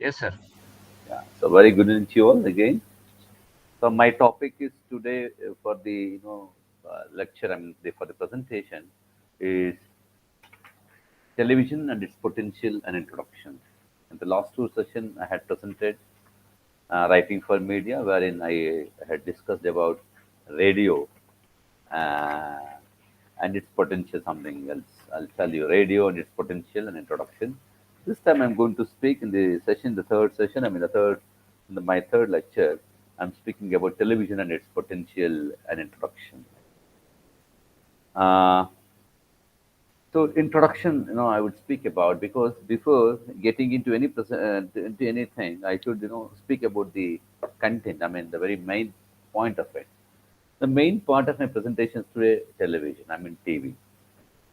Yes, sir. Yeah. So very good evening to you all again. So my topic is today for the lecture. For the presentation is television and its potential and introduction. In the last two sessions, I had presented writing for media, wherein I had discussed about radio uh, and its potential. Something else. I'll tell you radio and its potential and introduction. This time I'm going to speak in the session, the third session. My third lecture. I'm speaking about television and its potential and introduction. Uh, so introduction, I would speak about because before getting into into anything, I should speak about the content. The very main point of it. The main part of my presentation is today television. TV.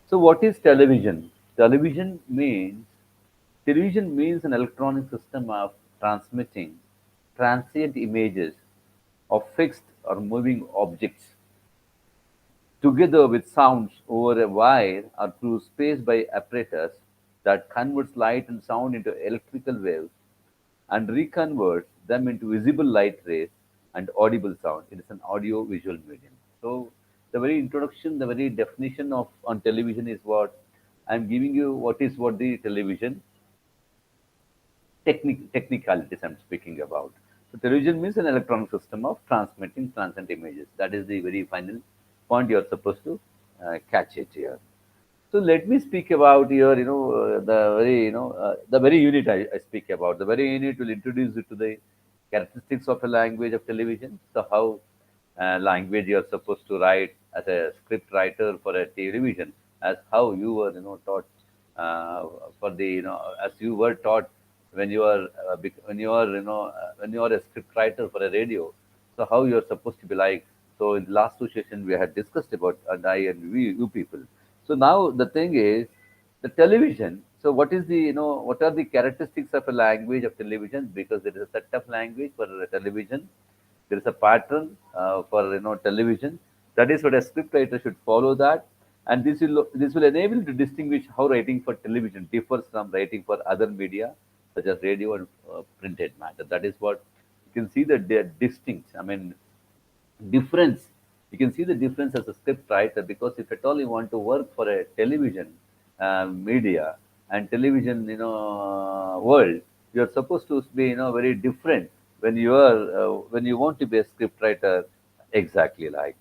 So what is television? Television means an electronic system of transmitting transient images of fixed or moving objects together with sounds over a wire or through space by apparatus that converts light and sound into electrical waves and reconverts them into visible light rays and audible sound. It is an audio visual medium. So the very introduction, the very definition of on television is what I'm giving you. What the television technicalities I'm speaking about. So television means an electronic system of transmitting transient images. That is the very final point you're supposed to catch it here. So let me speak about your, the very unit I speak about. The very unit will introduce you to the characteristics of a language of television. So how language you are supposed to write as a script writer for a television, as how you were, taught for the, as you were taught when you are, when you are a script writer for a radio. So how you are supposed to be like. So in the last two sessions we had discussed about and I and we you people. So now the thing is the television. So what is the what are the characteristics of a language of television? Because there is a set of language for a television. There is a pattern for television. That is what a scriptwriter should follow that, and this will enable to distinguish how writing for television differs from writing for other media such as radio and printed matter. That is what you can see that they are distinct. Difference. You can see the difference as a script writer because if at all you want to work for a television media and television world, you are supposed to be very different when you want to be a script writer exactly like.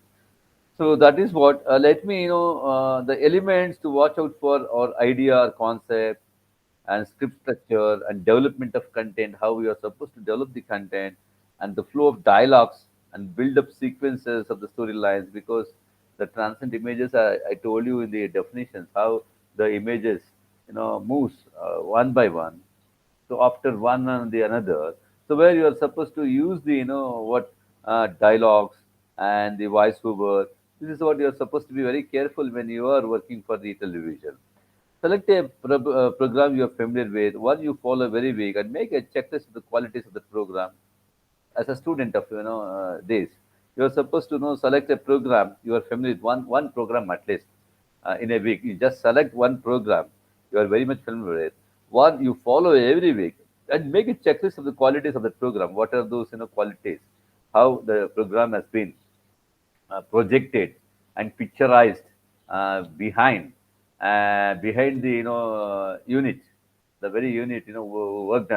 So that is what. Let me the elements to watch out for or idea or concept and script structure and development of content, how we are supposed to develop the content and the flow of dialogues and build up sequences of the storylines because the transient images I told you in the definitions how the images moves one by one. So after one and the another, so where you are supposed to use the what dialogues and the voiceover. This is what you are supposed to be very careful when you are working for the television. Select a program you are familiar with, one you follow very week, and make a checklist of the qualities of the program. As a student of this, you are supposed to select a program you are familiar with, one program at least in a week. You just select one program you are very much familiar with, one you follow every week, and make a checklist of the qualities of the program. What are those qualities? How the program has been projected and picturized behind the unit, the very unit worked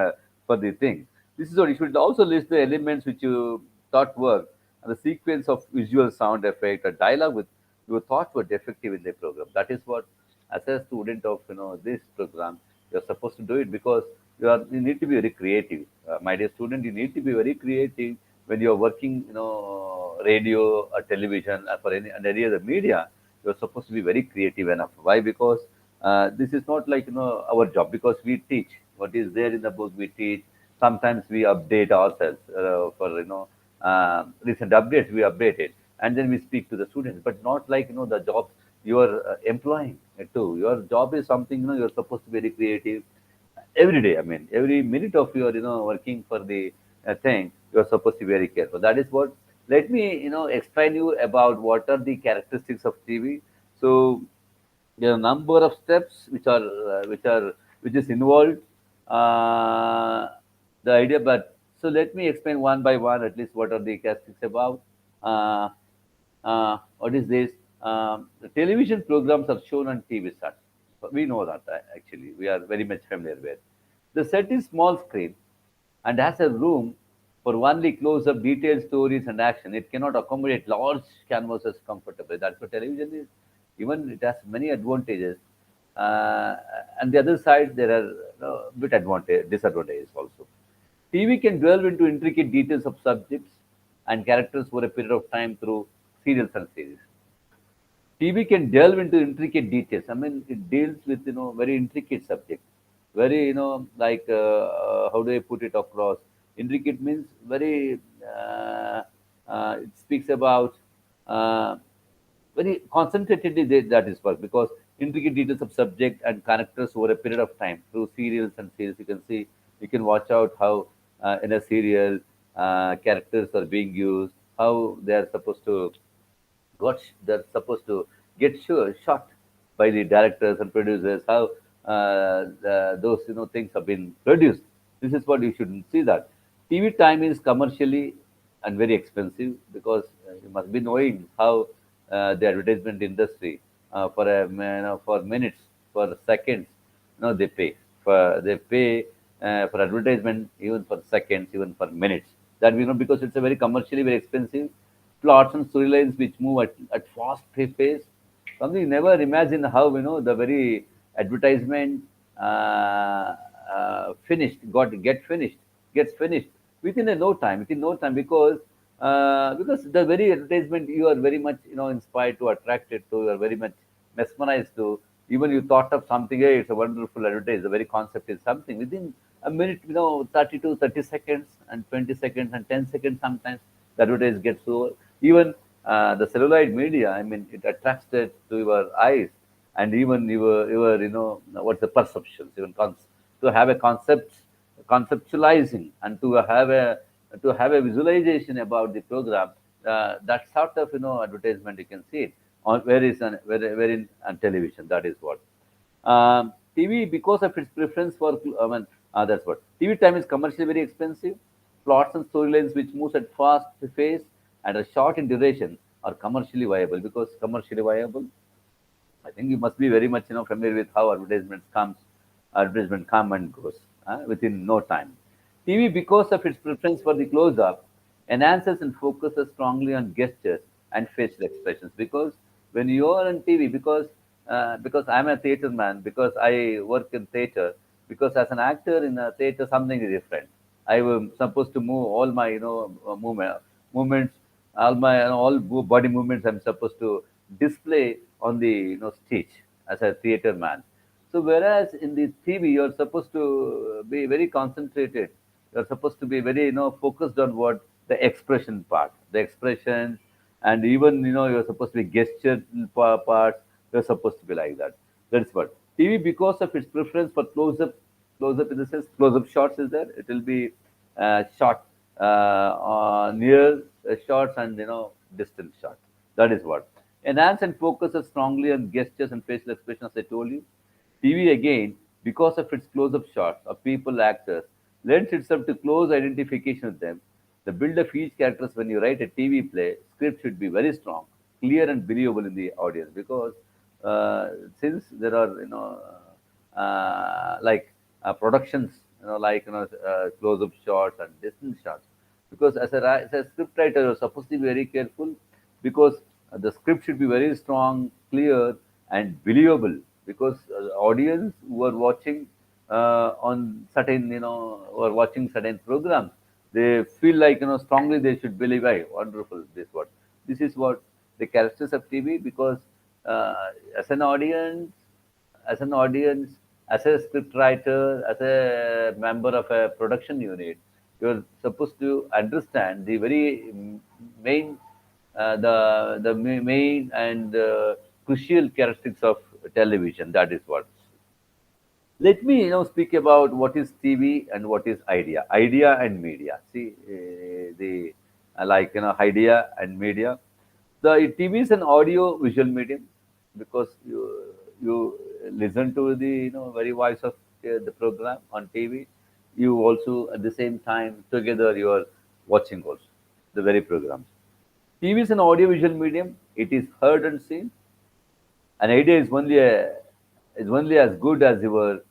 for the thing. This is what you should also list the elements which you thought worked and the sequence of visual sound effect or dialogue with you thought were defective in the program. That is what, as a student of this program, you are supposed to do it because you need to be very creative. My dear student, you need to be very creative when you are working, radio or television or for any other media. You are supposed to be very creative enough. Why? Because this is not like our job. Because we teach what is there in the book. We teach. Sometimes we update ourselves for recent updates. We update it, and then we speak to the students. But not like the job you are employing too. Your job is something you are supposed to be very creative every day. Every minute of your working for the thing, you are supposed to be very careful. That is what. Let me explain you about what are the characteristics of TV. So there are a number of steps which is involved. Uh, the idea. But so let me explain one by one at least what are the characteristics about. Uh, what is this? The television programs are shown on TV sets. We know that actually. We are very much familiar with. The set is small screen and has a room for only close-up detailed stories and action. It cannot accommodate large canvases comfortably. That's what television is. Even it has many advantages. Uh, and the other side, there are bit advantage, disadvantages also. TV can delve into intricate details of subjects and characters for a period of time through serials and series. TV can delve into intricate details. I mean, it deals with very intricate subjects. Very like how do I put it across? Intricate means very. It speaks about uh, very concentratedly that is work because intricate details of subject and characters over a period of time through serials and series. You can see, you can watch out how in a serial characters are being used, how they are supposed to they're supposed to get shot by the directors and producers, how those things have been produced. This is what you should see that. TV time is commercially and very expensive because you must be knowing how the advertisement industry for for minutes, for seconds, they pay for advertisement even for seconds, even for minutes. That because it's a very commercially very expensive plots and storylines which move at fast pace. Something you never imagine how the very advertisement finished got get finished gets finished within no time because the very advertisement you are very much inspired to, attracted to, you are very much mesmerized to. Even you thought of something, hey, it's a wonderful advertise. The very concept is something within a minute, 30 to 30 seconds and 20 seconds and 10 seconds sometimes the advertise gets over. Even the celluloid media, I mean, it attracts it to your eyes and even your what's the perceptions, even to have a conceptualizing and to have a visualization about the program. That sort of advertisement you can see it on where in on television. That is what. TV, because of its preference for, I mean, that's what. TV time is commercially very expensive. Plots and storylines which moves at fast pace and are short in duration are commercially viable. Because commercially viable, I think you must be very much familiar with how advertisement come and goes within no time. TV, because of its preference for the close-up, enhances and focuses strongly on gestures and facial expressions. Because when you are on TV, because I'm a theater man, because I work in theater, because as an actor in a theater, something is different. I was supposed to move all my movements, all body movements. I'm supposed to display on the stage as a theater man. So whereas in the TV, you're supposed to be very concentrated. You're supposed to be very focused on what the expression part, the expression, and even you're supposed to be gesture parts. You're supposed to be like that. That's what TV, because of its preference for close up in the sense close-up shots is there. It will be shot near shots and distant shots. That is what. Enhance and focuses strongly on gestures and facial expressions, as I told you. TV again, because of its close-up shots of people actors, lends itself to close identification with them. The build of each characters when you write a TV play, script should be very strong, clear and believable in the audience because uh, since there are like productions like close-up shots and distant shots because as a script writer you're supposed to be very careful because the script should be very strong, clear, and believable because the audience who are watching on certain who are watching certain programs, they feel like strongly they should believe, hey, wonderful, this is what the characters of TV because as an audience as an audience, as a script writer, as a member of a production unit, you're supposed to understand the very main, main and crucial characteristics of television. That is what. Let me speak about what is TV and what is idea and media. See the like idea and media. The TV is an audio visual medium because you listen to the very voice of the program on TV. You also at the same time together you are watching also the very programs. TV is an audiovisual medium. It is heard and seen. An idea is only as good as your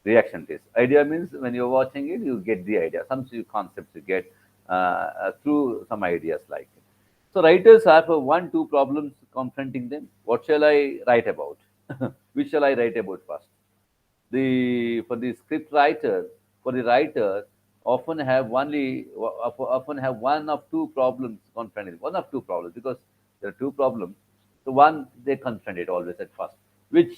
reaction is. Idea means when you're watching it, you get the idea. Some concepts you get through some ideas like it. So writers have one, two problems confronting them. What shall I write about? Which shall I write about first? The for the script writer, for the writer, often have one of two problems confronted. One of two problems because there are two problems. So one they confront it always at first.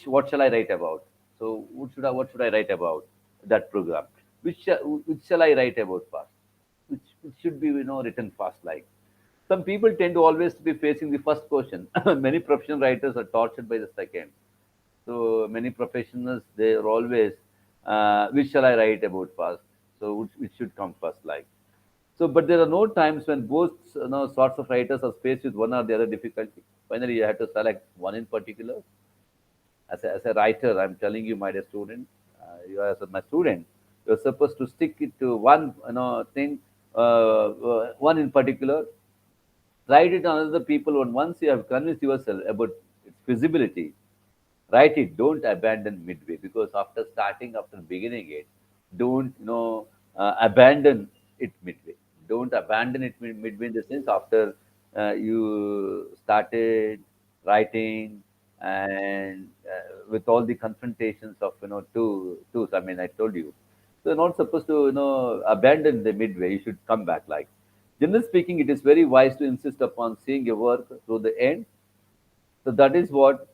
What shall I write about? So what should I write about that program? Which shall I write about first? Which should be written first like. Some people tend to always be facing the first question. Many professional writers are tortured by the second. So many professionals, they are always, which shall I write about first? So which should come first, like. So, but there are no times when both sorts of writers are faced with one or the other difficulty. Finally, you have to select one in particular. As a writer, I'm telling you, my dear student, you are as my student, you're supposed to stick it to one, thing, one in particular. Write it on other people, and once you have convinced yourself about its feasibility, write it. Don't abandon midway because after beginning it, don't abandon it midway. Don't abandon it midway in the sense after you started writing and with all the confrontations of twos. I mean, I told you, so you're not supposed to abandon the midway. You should come back. Like generally speaking, it is very wise to insist upon seeing your work through the end. So that is what.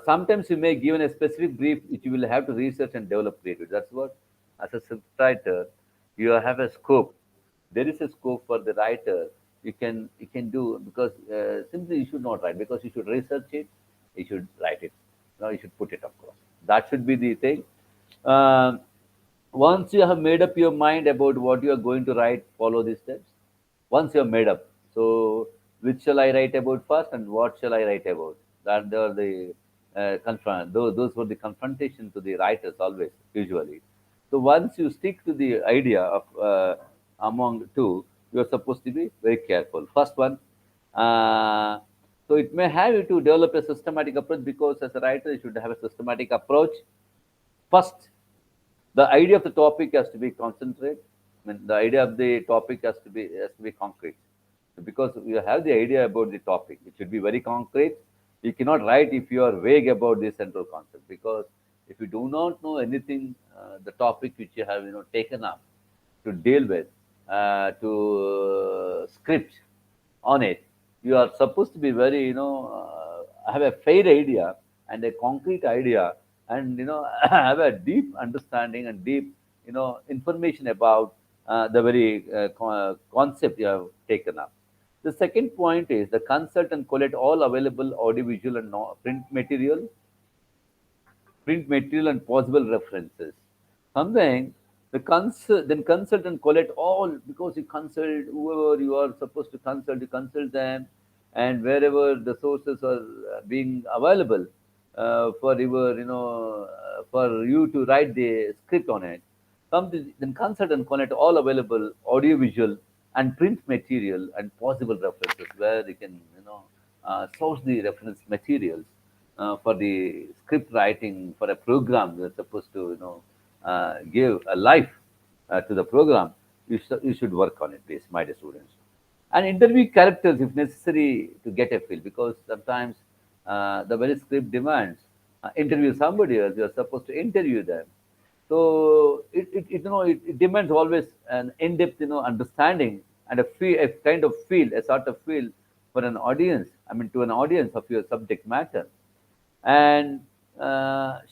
Sometimes you may given a specific brief which you will have to research and develop creativity. That's what, as a scriptwriter, you have a scope. There is a scope for the writer. You can do because simply you should not write because you should research it. You should write it. No, you should put it across. That should be the thing. Um Once you have made up your mind about what you are going to write, follow these steps. Once you're made up, so which shall I write about first and what shall I write about? That are the those were the confrontation to the writers always, usually. So once you stick to the idea of among two, you're supposed to be very careful. First one, uh, so it may have you to develop a systematic approach because as a writer, you should have a systematic approach. First, the idea of the topic has to be concentrate. I mean, the idea of the topic has to be concrete. Because you have the idea about the topic, it should be very concrete. You cannot write if you are vague about the central concept. Because if you do not know anything, the topic which you have taken up to deal with, to script on it, you are supposed to be very have a fair idea and a concrete idea and have a deep understanding and deep information about the very concept you have taken up. The second point is the consult and collect all available audiovisual and print material and possible references. Something then consult and collect all because you consult whoever you are supposed to consult, you consult them, and wherever the sources are being available for you to write the script on it. Then consult and collect all available audiovisual and print material and possible references where you can source the reference materials for the script writing for a program you're supposed to give a life to the program. You should work on it, please, my dear students, and interview characters if necessary to get a feel because sometimes the very script demands interview somebody else. You're supposed to interview them, so it demands always an in-depth understanding and a kind of feel, a sort of feel for an audience. I mean, to an audience of your subject matter, and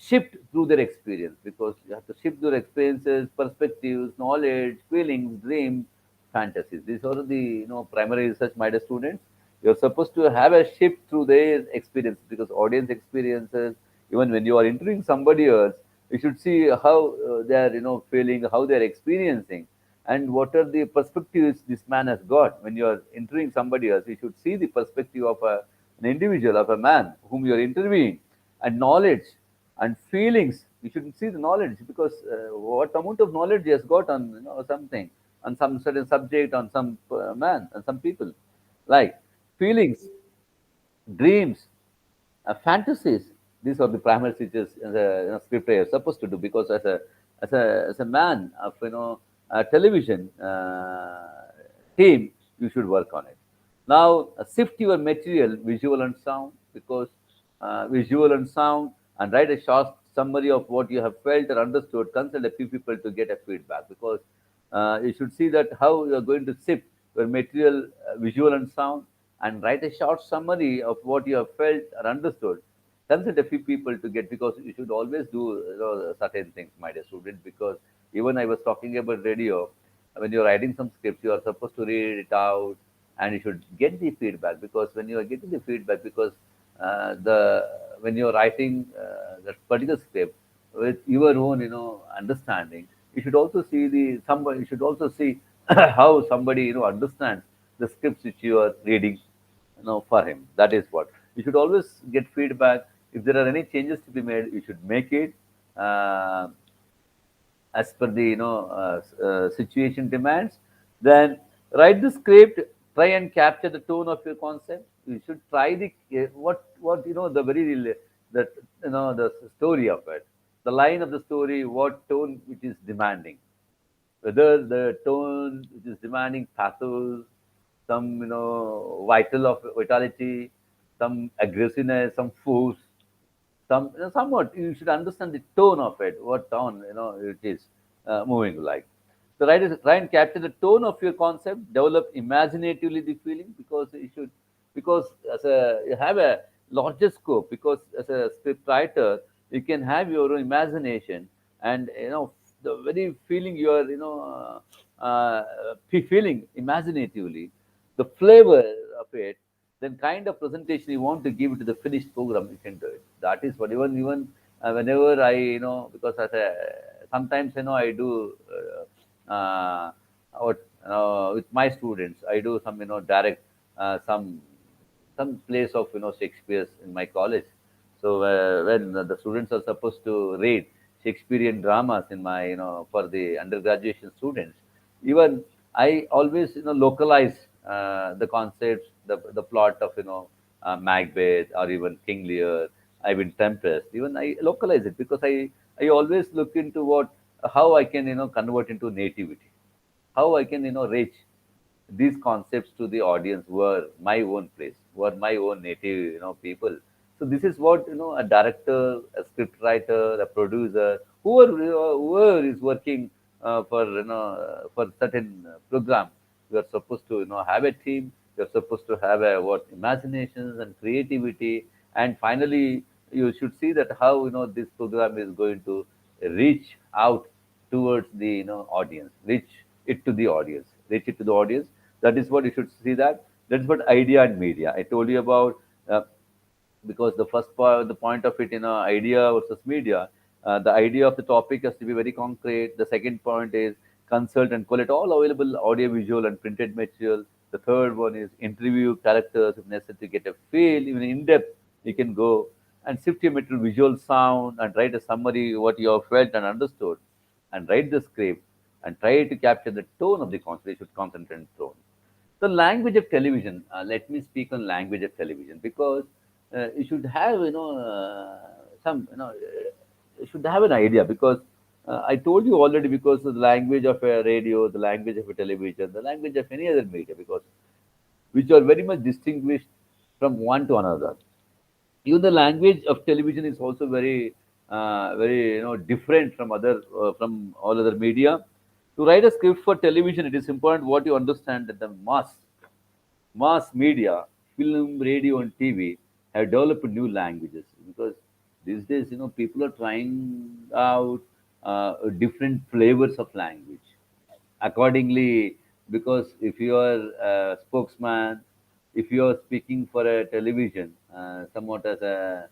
shift through their experience because you have to shift their experiences, perspectives, knowledge, feelings, dreams, fantasies. These are the primary research, my dear students. You're supposed to have a shift through their experience because audience experiences. Even when you are interviewing somebody else, you should see how they are feeling, how they are experiencing, and what are the perspectives this man has got. When you are interviewing somebody else, you should see the perspective of an individual, of a man whom you are interviewing, and knowledge and feelings You should see the knowledge because what amount of knowledge he has got on something, on some certain subject, on some man, on some people, like feelings, dreams, fantasies. These are the primary features as a script writer is supposed to do because as a man of television team, you should work on it. Now sift your material, visual and sound, because visual and sound, and write a short summary of what you have felt or understood. Consult a few people to get a feedback because you should see that how you are going to sift your material, visual and sound, and write a short summary of what you have felt or understood. Consult a few people to get, because you should always do certain things, my dear student. Because even I was talking about radio, when you're writing some scripts, you are supposed to read it out, and you should get the feedback. Because when you are getting the feedback, because the when you're writing that particular script with your own understanding, you should also see the somebody. You should also see how somebody understands the scripts which you are reading for him. That is what you should always get feedback. If there are any changes to be made, you should make it uh, as per the situation demands. Then write the script, try and capture the tone of your concept. You should try the what the very that the story of it, the line of the story, what tone which is demanding, whether the tone which is demanding pathos, some vital of vitality, some aggressiveness, some force, somewhat you should understand the tone of it, what tone it is moving like. So try and capture the tone of your concept, develop imaginatively the feeling, because you should, because as a you have a larger scope, because as a script writer you can have your own imagination, and the very feeling you are feeling imaginatively, the flavor of it, then kind of presentation you want to give it to the finished program, you can do it. That is what even whenever I because as a sometimes I do what with my students, I do some direct some place of Shakespeare's in my college. So when the students are supposed to read Shakespearean dramas in my for the undergraduate students, even I always localize the concepts, the plot of Macbeth or even King Lear, even Tempest. Even I localize it because I always look into what how I can convert into nativity, how I can reach these concepts to the audience were my own place, were my own native people. So this is what a director, a script writer, a producer, whoever is working for for certain program, you are supposed to have a team. You are supposed to have a what imaginations and creativity, and finally you should see that how this program is going to reach out towards the audience, reach it to the audience. That is what you should see. That's what idea and media I told you about. Because the first part, the point of it, idea versus media. The idea of the topic has to be very concrete. The second point is consult and collect all available audio, visual, and printed material. The third one is interview characters if necessary to get a feel, even in depth. You can go and sift your material, visual, sound, and write a summary what you have felt and understood, and write the script and try to capture the tone of the content. You should concentrate on tone. The language of television. Let me speak on language of television because you should have some you should have an idea because I told you already, because of the language of a radio, the language of a television, the language of any other media, because which are very much distinguished from one to another. Even the language of television is also very different from other from all other media. To write a script for television, it is important what you understand that the mass media, film, radio, and TV have developed new languages, because these days, people are trying out different flavors of language. Accordingly, because if you are a spokesman, if you are speaking for a television, somewhat as a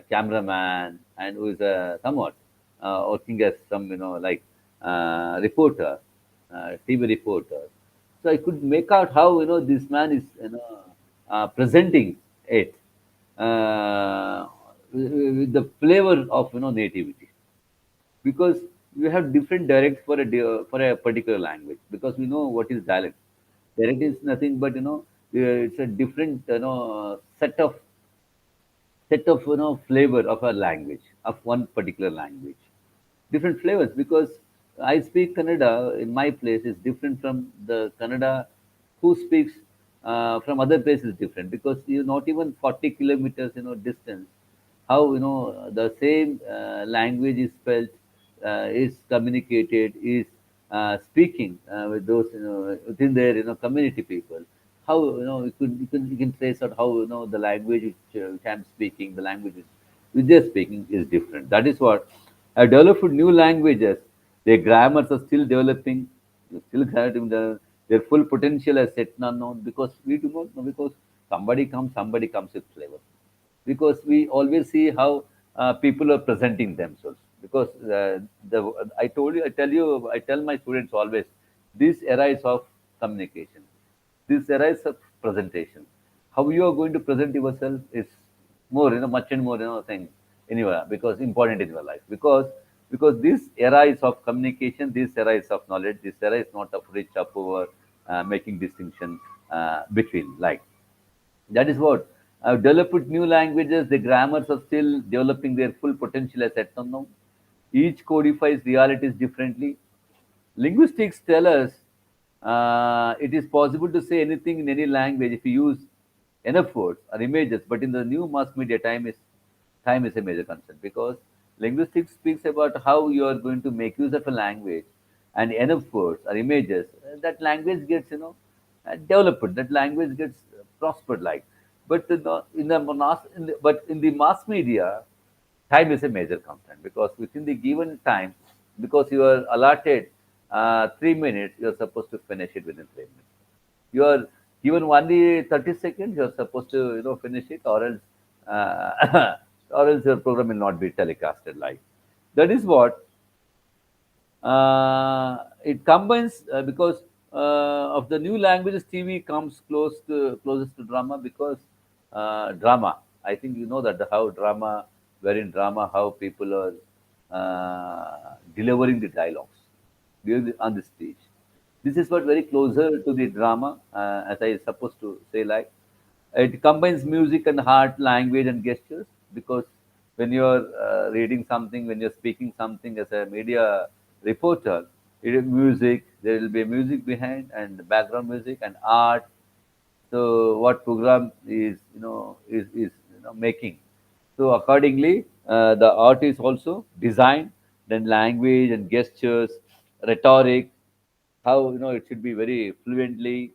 cameraman, and who is a somewhat working as some, like reporter, TV reporter. So I could make out how this man is presenting it uh, with the flavor of nativity. because we have different dialects for for a particular language, because we know what is dialect. Dialect is nothing but it's a different set of flavor of a language, of one particular language, different flavors, because I speak Kannada in my place is different from the Kannada who speaks from other places different, because you not even 40 kilometers distance, how the same language is spelled, is communicated, is speaking with those within their community people. How you can trace out how the language which I'm speaking, the language which they're speaking is different. That is what I developed new languages. Their grammars are still developing, still developing their full potential as yet not known, because we do not know, because somebody comes with flavor, because we always see how people are presenting themselves, because the I tell you, I tell my students always, this era is of communication, this era is of presentation. How you are going to present yourself is more much and more thing in your, because important in your life, because this era is of communication, this era is of knowledge, this era is not of rich or poor, making distinction between, like, that is what I've developed new languages. The grammars are still developing their full potential as at now. Each codifies realities differently. Linguistics tell us it is possible to say anything in any language if you use enough words or images. But in the new mass media, time is a major concern, because linguistics speaks about how you are going to make use of a language and enough words or images. That language gets developed. That language gets prospered. Like, but in the mass media, time is a major concern, because within the given time, because you are allotted 3 minutes, you are supposed to finish it within 3 minutes. You are given only 30 seconds, you are supposed to finish it, or else or else your program will not be telecasted live. That is what it combines, because of the new languages. TV comes closest to drama, because drama. I think you know that how drama, wherein drama, how people are delivering the dialogues on the stage. This is what very closer to the drama, as I supposed to say, like, it combines music and art, language and gestures, because when you're reading something, when you're speaking something as a media reporter, it is music. There will be music behind, and background music and art. So what program is making. So accordingly, the art is also designed, then language and gestures, rhetoric, how it should be very fluently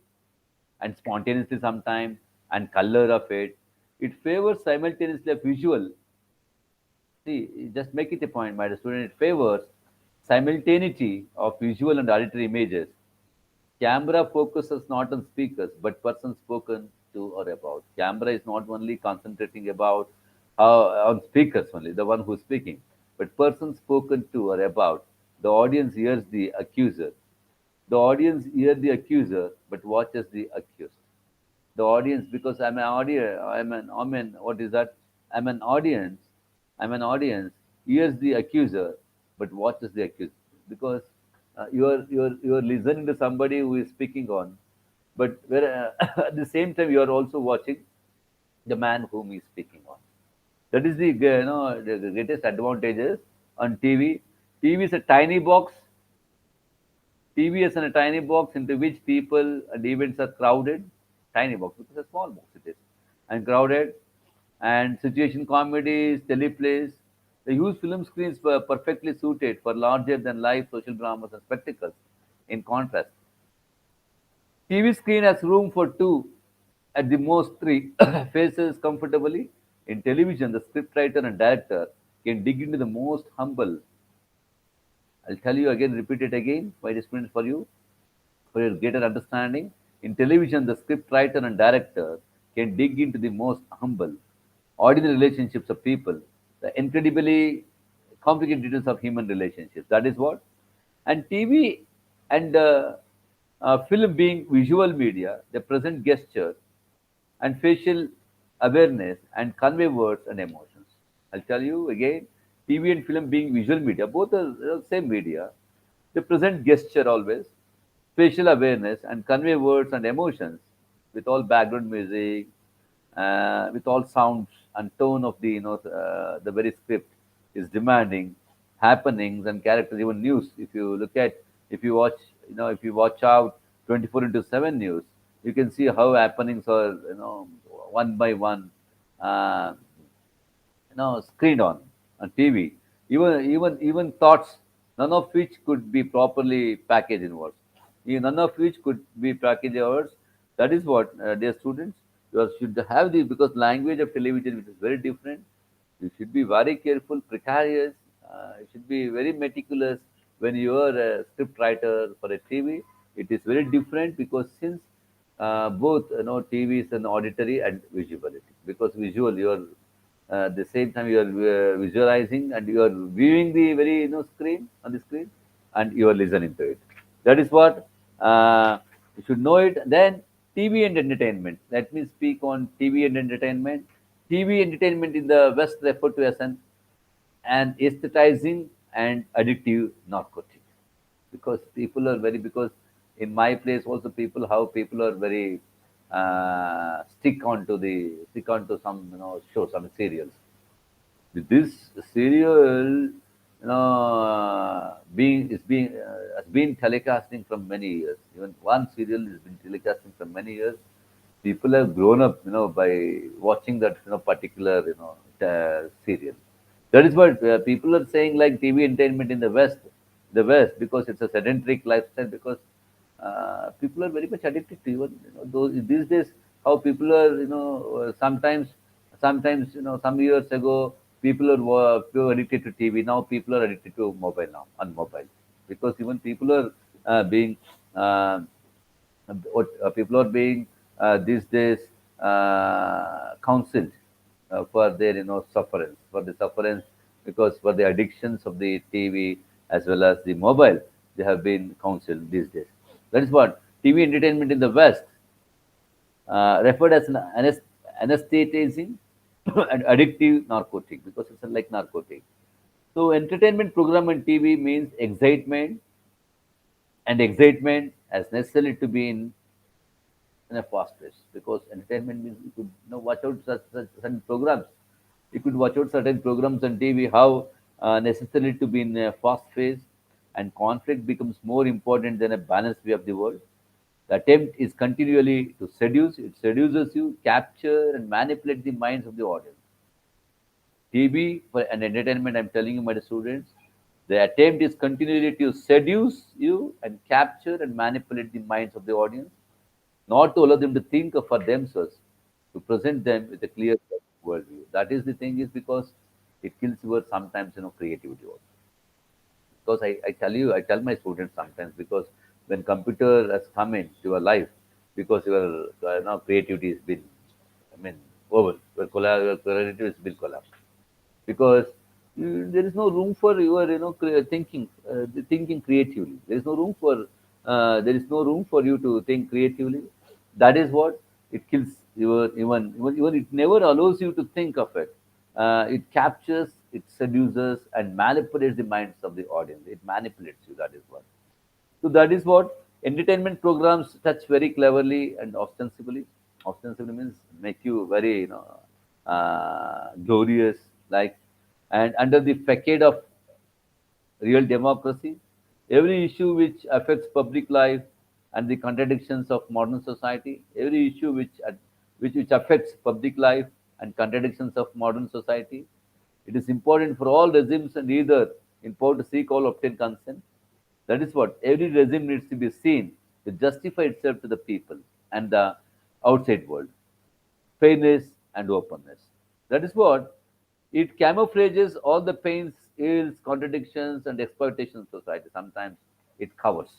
and spontaneously sometimes, and color of it. It favors simultaneously a visual. See, just make it a point, my student. It favors simultaneity of visual and auditory images. Camera focuses not on speakers, but person spoken to or about. Camera is not only concentrating about on speakers only, the one who's speaking, but person spoken to or about. The audience hears the accuser. The audience hears the accuser, but watches the accused. The audience, because I'm an audience, what is that? I'm an audience. I'm an audience, hears the accuser, but watches the accused, because you're listening to somebody who is speaking on, but where, at the same time you are also watching the man whom he's speaking on. That is the greatest advantages on TV. TV is a tiny box. TV is in a tiny box into which people and events are crowded. Tiny box, because a small box it is, and crowded. And situation comedies, teleplays. The huge film screens were perfectly suited for larger than life social dramas and spectacles. In contrast, TV screen has room for two, at the most three, faces comfortably. In television, the scriptwriter and director can dig into the most humble. I'll tell you again, repeat it again, why this means for your greater understanding. In television, the scriptwriter and director can dig into the most humble, ordinary relationships of people, the incredibly complicated details of human relationships. That is what. And TV and film being visual media, they present gesture and facial awareness and convey words and emotions. I'll tell you again, TV and film being visual media, both are same media. They present gesture always, spatial awareness, and convey words and emotions with all background music, with all sounds and tone of the the very script is demanding happenings and characters. Even news, if you look at, if you watch, if you watch out 24 into 7 news, you can see how happenings are one by one. Uh, screened on TV. Even thoughts, none of which could be properly packaged in words. None of which could be packaged in words. That is what, dear students, should have the, because language of television, which is very different. You should be very careful, precarious. You should be very meticulous when you are a script writer for a TV. It is very different because since both TV is an auditory and visibility. Because visual, you are at the same time you are visualizing and you are viewing the very screen on the screen, and you are listening to it. That is what you should know it. Then TV and entertainment. Let me speak on TV and entertainment. TV entertainment in the West referred to as an aesthetizing and addictive narcotic, because people are very, because in my place also, people, how people are very stick onto some shows, some serials. This serial has been telecasting from many years. Even one serial has been telecasting from many years. People have grown up by watching that particular serial. That is what people are saying, like TV entertainment in the West, because it's a sedentary lifestyle. Because people are very much addicted to, even those these days, how people are sometimes some years ago people were addicted to TV. Now people are addicted to mobile, now on mobile, because even people are being uh, what people are being these days counseled for their sufferance, for the sufferance, because for the addictions of the TV as well as the mobile, they have been counseled these days. That is what TV entertainment in the West referred as an anesthetizing and addictive narcotic, because it's like narcotic. So entertainment program on TV means excitement, and excitement has necessarily to be in a fast pace, because entertainment means you could watch out such certain programs. You could watch out certain programs on TV, how necessary to be in a fast phase, and conflict becomes more important than a balanced view of the world. The attempt is continually to seduce. It seduces you, capture, and manipulate the minds of the audience. TV for an entertainment, I'm telling you, my students, the attempt is continually to seduce you and capture and manipulate the minds of the audience, not to allow them to think for themselves, to present them with a clear worldview. That is the thing, is because it kills your sometimes creativity also. Because I tell you, I tell my students sometimes, because when computer has come into your life, because your creativity has been, I mean, over, your creativity has been collapsed, because there is no room for your thinking, thinking creatively. There is no room for you to think creatively. That is what it kills your, even it never allows you to think of it. It captures, it seduces and manipulates the minds of the audience. It manipulates you. That is what. So that is what entertainment programs touch very cleverly and ostensibly. Ostensibly means make you very glorious, like, and under the facade of real democracy, every issue which affects public life and the contradictions of modern society, every issue which affects public life and contradictions of modern society, it is important for all regimes and either in power to seek or obtain consent. That is what every regime needs to be seen to justify itself to the people and the outside world. Fairness and openness. That is what it camouflages all the pains, ills, contradictions, and exploitation of society. Sometimes it covers.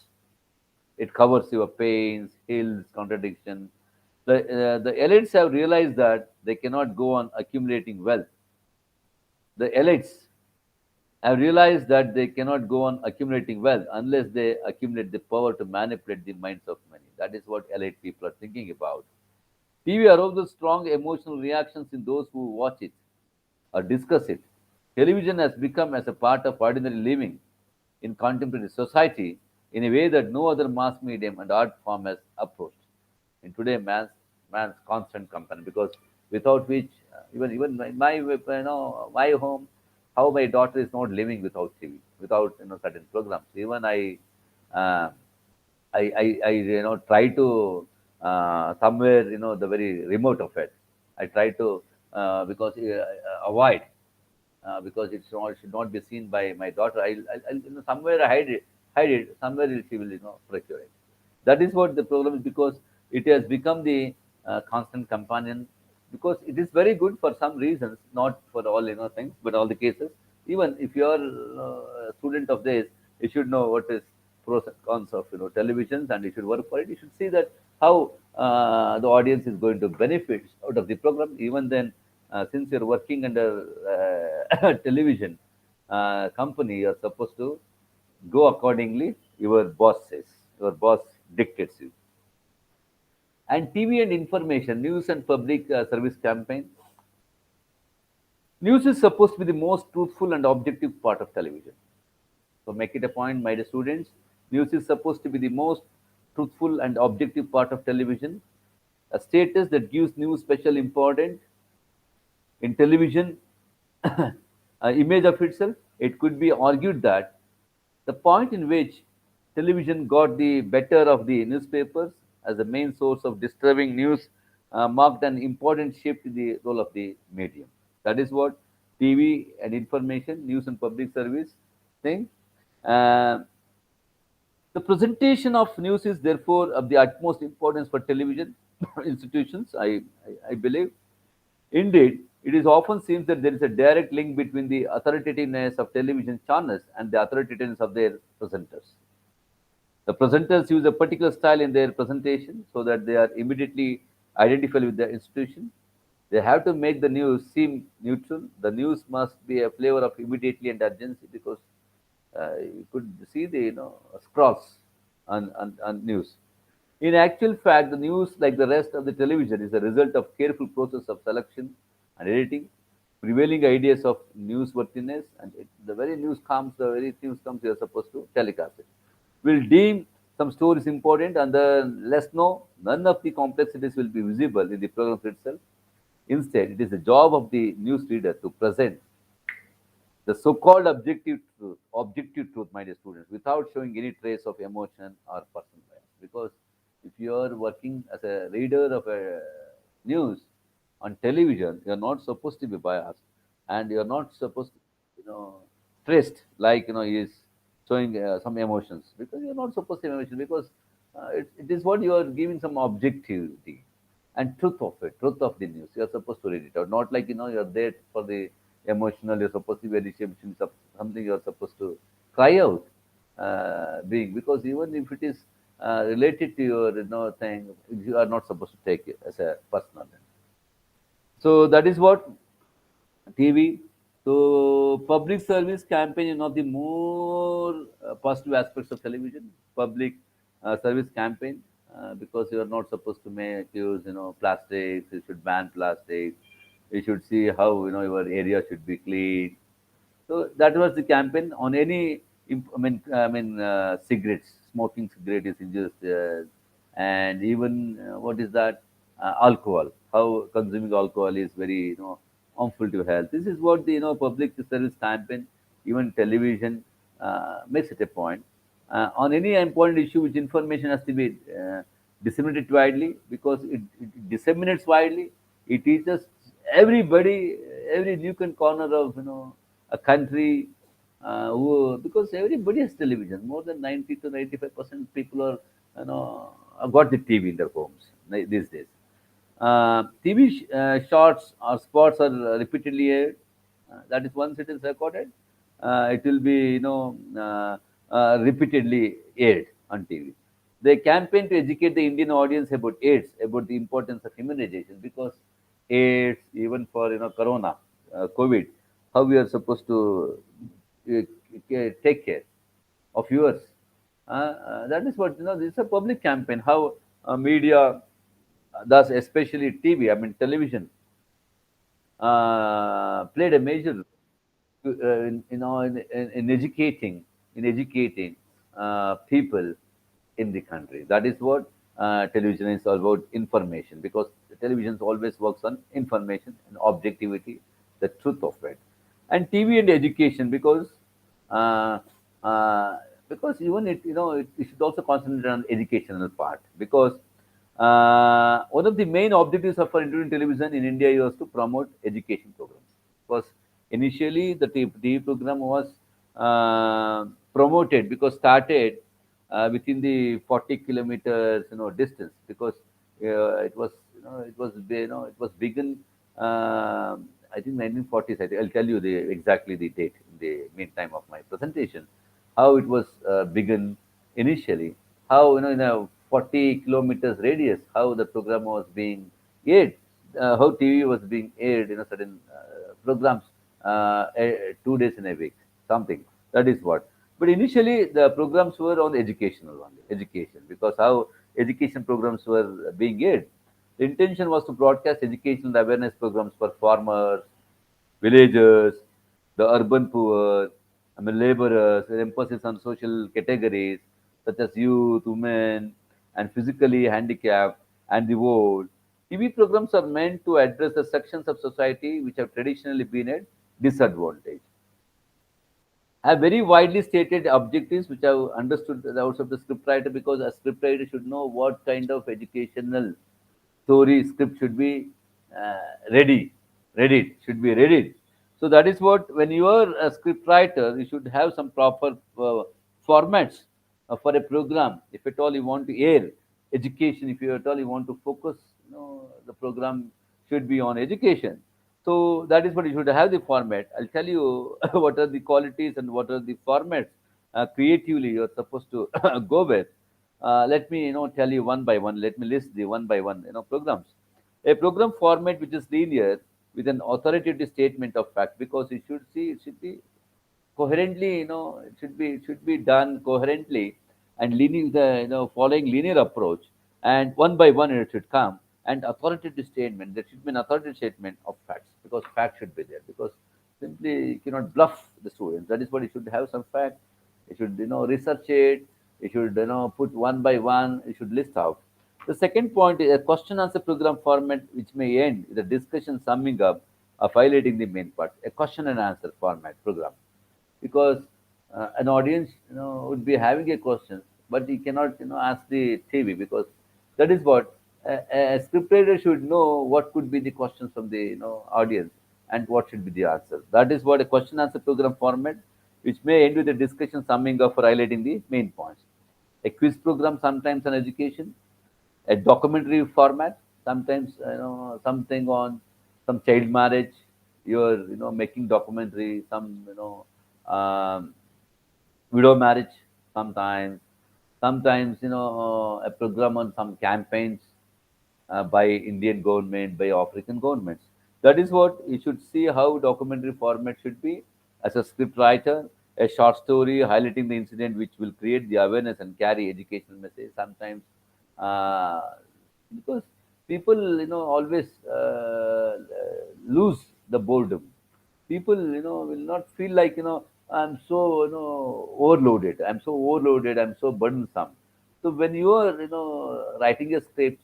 It covers your pains, ills, contradiction. The elites have realized that they cannot go on accumulating wealth. The elites have realized that they cannot go on accumulating wealth unless they accumulate the power to manipulate the minds of many. That is what elite people are thinking about. TV arouses strong emotional reactions in those who watch it or discuss it. Television has become as a part of ordinary living in contemporary society in a way that no other mass medium and art form has approached. In today man's constant company, because without which even my my home, how my daughter is not living without TV, without certain programs. Even uh, I try to somewhere the very remote of it. I try to because avoid because should not be seen by my daughter. Somewhere I hide it. Somewhere she will procure it. That is what the problem is, because it has become the constant companion. Because it is very good for some reasons, not for all things, but all the cases. Even if you are a student of this, you should know what is pros and cons of televisions, and you should work for it. You should see that how the audience is going to benefit out of the program. Even then, since you're working under television company, you're supposed to go accordingly. Your boss says, your boss dictates you. And TV and information, news and public service campaign. News is supposed to be the most truthful and objective part of television. So make it a point, my dear students. News is supposed to be the most truthful and objective part of television. A status that gives news special importance in television image of itself. It could be argued that the point in which television got the better of the newspapers as the main source of disturbing news marked an important shift in the role of the medium. That is what TV and information, news and public service thing. Uh, the presentation of news is therefore of the utmost importance for television institutions, I believe. Indeed, it is often seems that there is a direct link between the authoritativeness of television channels and the authoritativeness of their presenters. The presenters use a particular style in their presentation so that they are immediately identified with the institution. They have to make the news seem neutral. The news must be a flavor of immediately and urgency, because you could see the scrolls on news. In actual fact, the news, like the rest of the television, is a result of careful process of selection and editing. Prevailing ideas of newsworthiness, and the very news comes, you are supposed to telecast it. Will deem some stories important, and the less know, none of the complexities will be visible in the program itself. Instead, it is the job of the news reader to present the so-called objective truth, my dear students, without showing any trace of emotion or personal bias. Because if you are working as a reader of a news on television, you are not supposed to be biased, and you are not supposed to, traced like he is showing some emotions, because you are not supposed to have emotions, because it is what you are giving some objectivity and truth of the news. You are supposed to read it out, not like you're there for the emotional. You're supposed to be very something you're supposed to cry out, being, because even if it is related to your thing, you are not supposed to take it as a personal. So that is what TV. So public service campaign is one of the more positive aspects of television. Public service campaign, because you are not supposed to make use plastics. You should ban plastics. You should see how your area should be clean. So that was the campaign on any. Cigarettes. Smoking cigarette is injurious, and even what is that? Alcohol. How consuming alcohol is very harmful to health. This is what the public service campaign, even television, makes it a point. On any important issue, which information has to be disseminated widely, because it disseminates widely. It teaches everybody, every nook and corner of a country, because everybody has television. More than 90 to 95% people are have got the TV in their homes these days. TV shorts or spots are repeatedly aired. That is, once it is recorded, it will be repeatedly aired on TV. They campaign to educate the Indian audience about AIDS, about the importance of immunization, because AIDS, even for Corona, COVID, how we are supposed to take care of yours. That is what this is a public campaign. How media, thus especially TV, I mean television, played a major role. in educating people in the country. That is what television is all about, information, because the television always works on information and objectivity, the truth of it. And TV and education, uh, uh, because even it should also concentrate on educational part, because one of the main objectives of our Indian television in India was to promote education programs. Because initially the TV program was promoted, because started within the 40 kilometers distance, because it was begun, I think 1940s. I'll tell you the exactly the date in the meantime of my presentation, how it was begun initially, how in a 40 kilometers radius, how the program was being aired, how TV was being aired in a certain programs, 2 days in a week, something. That is what. But initially, the programs were on educational only, education, because how education programs were being aired. The intention was to broadcast educational awareness programs for farmers, villagers, the urban poor, laborers, with emphasis on social categories such as youth, women, and physically handicapped, and the old. TV programs are meant to address the sections of society which have traditionally been at disadvantage. Have very widely stated objectives which I've understood also of the scriptwriter, because a scriptwriter should know what kind of educational story script should be ready, ready, should be ready. So that is what, when you are a script writer, you should have some proper formats for a program. If at all you want to air education, if you at all you want to focus, the program should be on education. So that is what you should have the format. I'll tell you what are the qualities and what are the formats creatively you're supposed to go with. Let me tell you one by one. Let me list the one by one programs. A program format which is linear with an authoritative statement of fact, because it should be coherently, it should be done coherently and linear, the following linear approach, and one by one it should come, and authoritative statement, there should be an authoritative statement of facts, because fact should be there, because simply you cannot bluff the students. That is what you should have some fact. You should research it. You should put one by one. You should list out. The second point is a question answer program format, which may end with a discussion summing up of highlighting the main part. A question and answer format program, because an audience would be having a question, but he cannot ask the TV, because that is what a scriptwriter should know, what could be the questions from the audience, and what should be the answer. That is what a question answer program format, which may end with a discussion summing up or highlighting the main points. A quiz program sometimes on education, a documentary format, sometimes something on some child marriage, you're making documentary, some widow marriage, sometimes, a program on some campaigns by Indian government, by African governments. That is what you should see, how documentary format should be. As a script writer, a short story highlighting the incident which will create the awareness and carry educational message. Sometimes, uh, because people always lose the boredom. People will not feel like I'm so overloaded. I'm so overloaded. I'm so burdensome. So when you are writing a script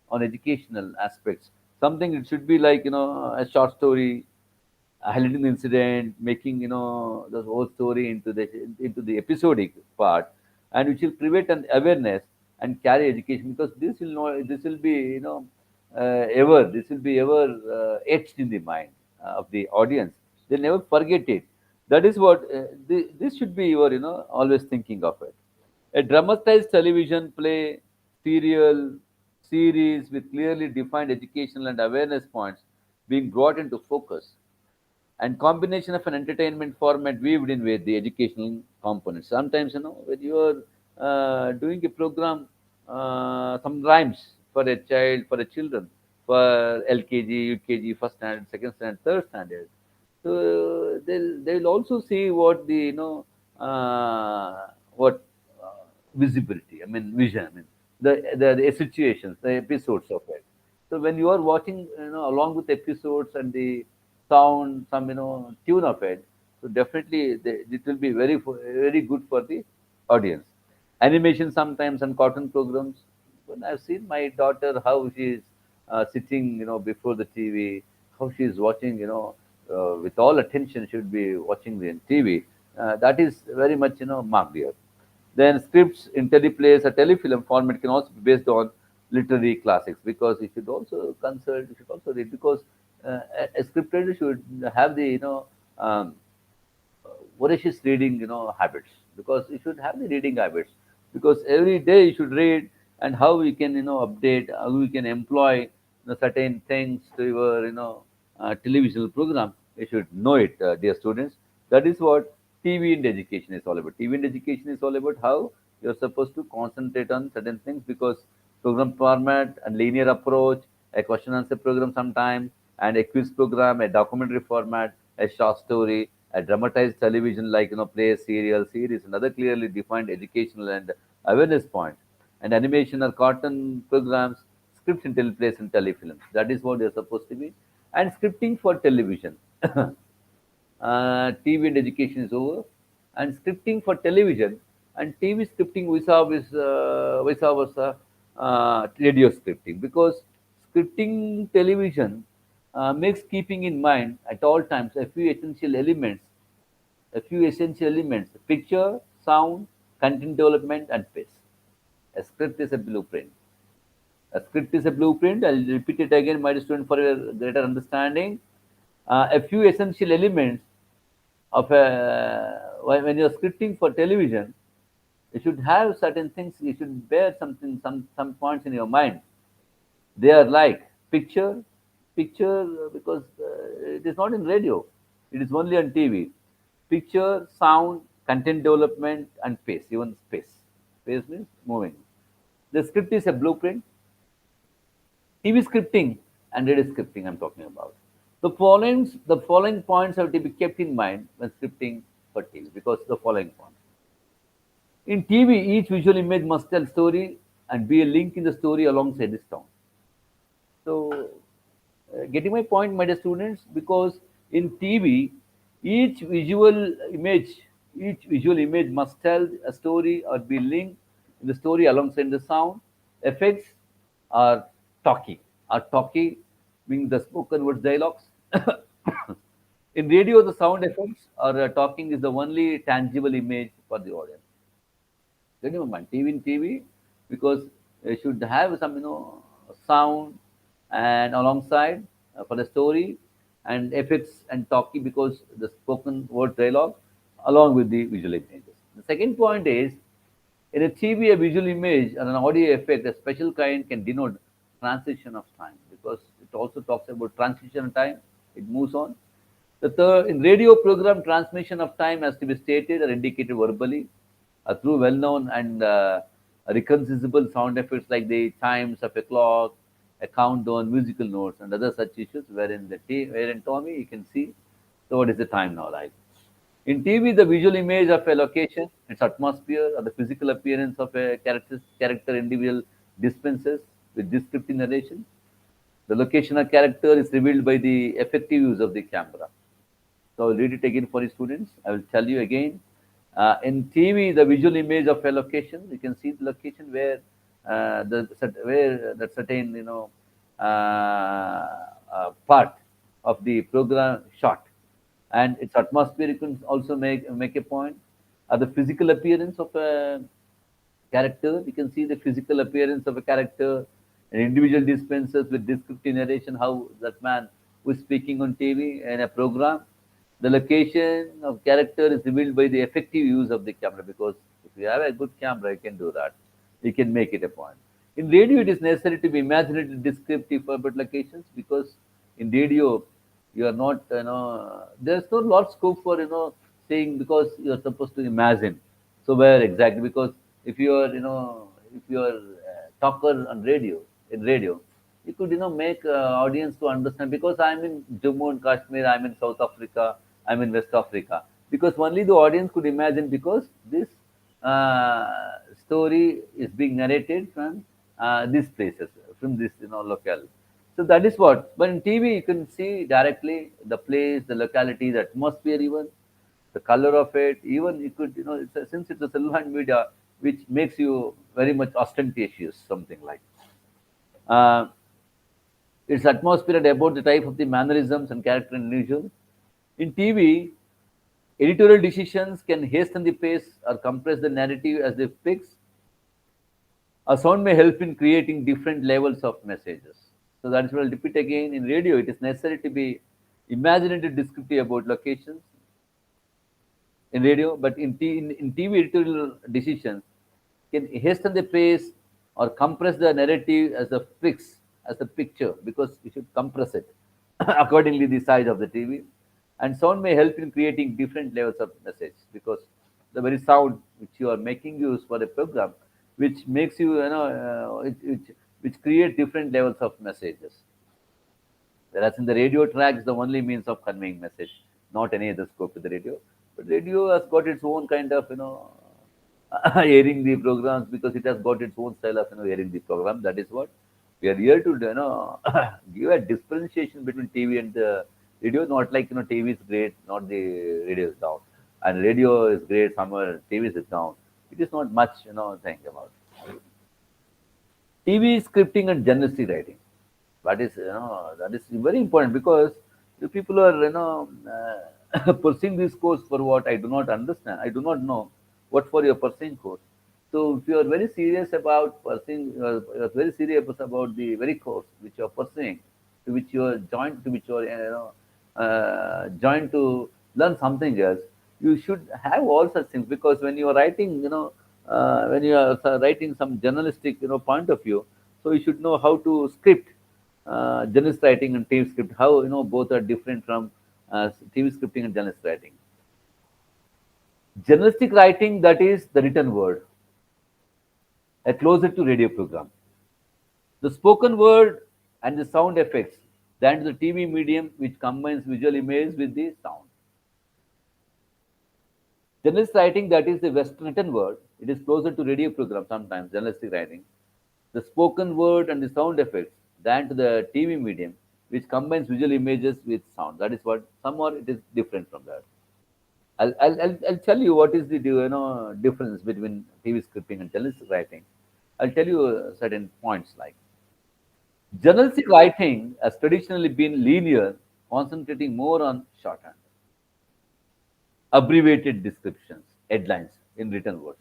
on educational aspects, something it should be like a short story highlighting the incident, making the whole story into the episodic part, and which will create an awareness and carry education, because this will be ever this will be ever etched in the mind of the audience. They'll never forget it. That is what this should be your always thinking of it. A dramatized television play, serial, series with clearly defined educational and awareness points being brought into focus, and combination of an entertainment format weaved in with the educational components. Sometimes, when you are doing a program, some rhymes for a child, for a children, for LKG, UKG, first standard, second standard, third standard. So they'll also see what the what visibility. I mean vision. I mean the situations, the episodes of it. So when you are watching, along with episodes and the sound, some tune of it, So definitely, it will be very good for the audience. Animation sometimes and cartoon programs. When I've seen my daughter how she is sitting, before the TV, how she is watching, with all attention, she would be watching the TV. That is very much, marked here. Then scripts in teleplays or telefilm format can also be based on literary classics, because you should also read, because a script writer should have the um, voracious reading habits, because you should have the reading habits, because every day you should read, and how we can update, how we can employ certain things to your television program. You should know it, dear students. That is what TV and education is all about. TV and education is all about how you're supposed to concentrate on certain things, because program format and linear approach, a question answer program sometimes, and a quiz program, a documentary format, a short story, a dramatized television like plays, serial, series, and other clearly defined educational and awareness points, and animation or cartoon programs, scripts in teleplays and telefilms. That is what they're supposed to be. And scripting for television. TV and education is over, and scripting for television and TV scripting vice versa, radio scripting, because scripting television makes keeping in mind at all times a few essential elements: picture, sound, content development, and pace. A script is a blueprint. A script is a blueprint. I'll repeat it again, my student, for your greater understanding. A few essential elements of when you're scripting for television, you should have certain things. You should bear some points in your mind. They are like picture, because it is not in radio. It is only on TV. Picture, sound, content development, and pace. Even space. Pace means moving. The script is a blueprint. TV scripting and radio scripting I'm talking about. The following points have to be kept in mind when scripting for TV, because the following points. In TV, each visual image must tell story and be a link in the story alongside the sound. So, getting my point, my dear students, because in TV, each visual image, each visual image must tell a story or be linked in the story alongside the sound. Effects are talkie, are talkie, being the spoken word dialogues. In radio, the sound effects or talking is the only tangible image for the audience. Can you mind TV in TV? Because you should have some, sound and alongside for the story, and effects and talkie, because the spoken word dialogue along with the visual images. The second point is, in a TV, a visual image and an audio effect, a special kind, can denote transition of time, because it also talks about transition time. It moves on. The third, in radio program, transmission of time has to be stated or indicated verbally through well-known and recognizable sound effects like the chimes of a clock, a countdown, musical notes, and other such issues. Wherein Tommy, you can see. So, what is the time now, right? In TV, the visual image of a location, its atmosphere, or the physical appearance of a character individual dispenses with descriptive narration. The location or character is revealed by the effective use of the camera. So I'll read it again for the students. I will tell you again. In TV, the visual image of a location, you can see the location where where that certain part of the program shot, and its atmosphere. You can also make a point. The physical appearance of a character. You can see the physical appearance of a character. An individual dispenses with descriptive narration how that man who is speaking on TV in a program. The location of character is revealed by the effective use of the camera, because if you have a good camera, you can do that. You can make it a point. In radio, it is necessary to be imaginative descriptive for about locations, because in radio, you are not, there's no lot scope for, saying, because you are supposed to imagine. So where exactly? Because if you are talker on radio, in radio, you could, make audience to understand, because I'm in Jammu and Kashmir, I'm in South Africa, I'm in West Africa, because only the audience could imagine, because this story is being narrated from these places, from this, locale. So that is what. But in TV, you can see directly the place, the locality, the atmosphere, even. the color of it, even you could, since it's a silhouette media, which makes you very much ostentatious, something like. Uh, its atmosphere and about the type of the mannerisms and character and individual. In TV, editorial decisions can hasten the pace or compress the narrative as they fix. A sound may help in creating different levels of messages. So that's what I'll repeat again. In radio, it is necessary to be imaginative descriptive about locations in radio, but in TV editorial decisions can hasten the pace or compress the narrative as a fix, as a picture, because you should compress it accordingly the size of the TV. And sound may help in creating different levels of message because the very sound which you are making use for a program, which makes you, which create different levels of messages. Whereas in the radio tracks, the only means of conveying message, not any other scope to the radio. But radio has got its own kind of, airing the programs because it has got its own style of, airing the program. That is what we are here to, give a differentiation between TV and the radio. Not like, TV is great, not the radio is down, and radio is great, somewhere TV is down. It is not much, think about. TV scripting and journalistic writing. That is very important because the people are pursuing this course for what I do not understand. I do not know what for your pursuing course. So if you are very serious about pursuing, you are very serious about the very course which you are pursuing, to which you are joined, to which you are joined to learn something else, you should have all such things because when you are writing, when you are writing some journalistic, point of view, so you should know how to script journalist writing and TV script, how both are different from TV scripting and journalist writing. Journalistic writing, that is the written word, a closer to radio program. The spoken word and the sound effects than the TV medium which combines visual image with the sound. Journalist writing, that is the Western written word, it is closer to radio program sometimes, journalistic writing. The spoken word and the sound effects than to the TV medium, which combines visual images with sound. That is what, somewhat it is different from that. I'll tell you what is the difference between TV scripting and journalistic writing. I'll tell you certain points like journalistic writing has traditionally been linear, concentrating more on shorthand, abbreviated descriptions, headlines in written words.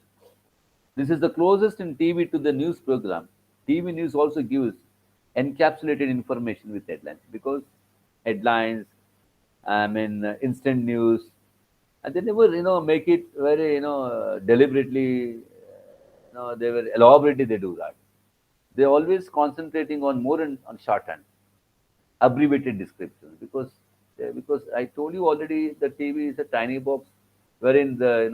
This is the closest in TV to the news program. TV news also gives encapsulated information with headlines because headlines, instant news, and they never, make it very, deliberately. They were elaborately they do that. They always concentrating on more and on shorthand, abbreviated descriptions because I told you already the TV is a tiny box wherein the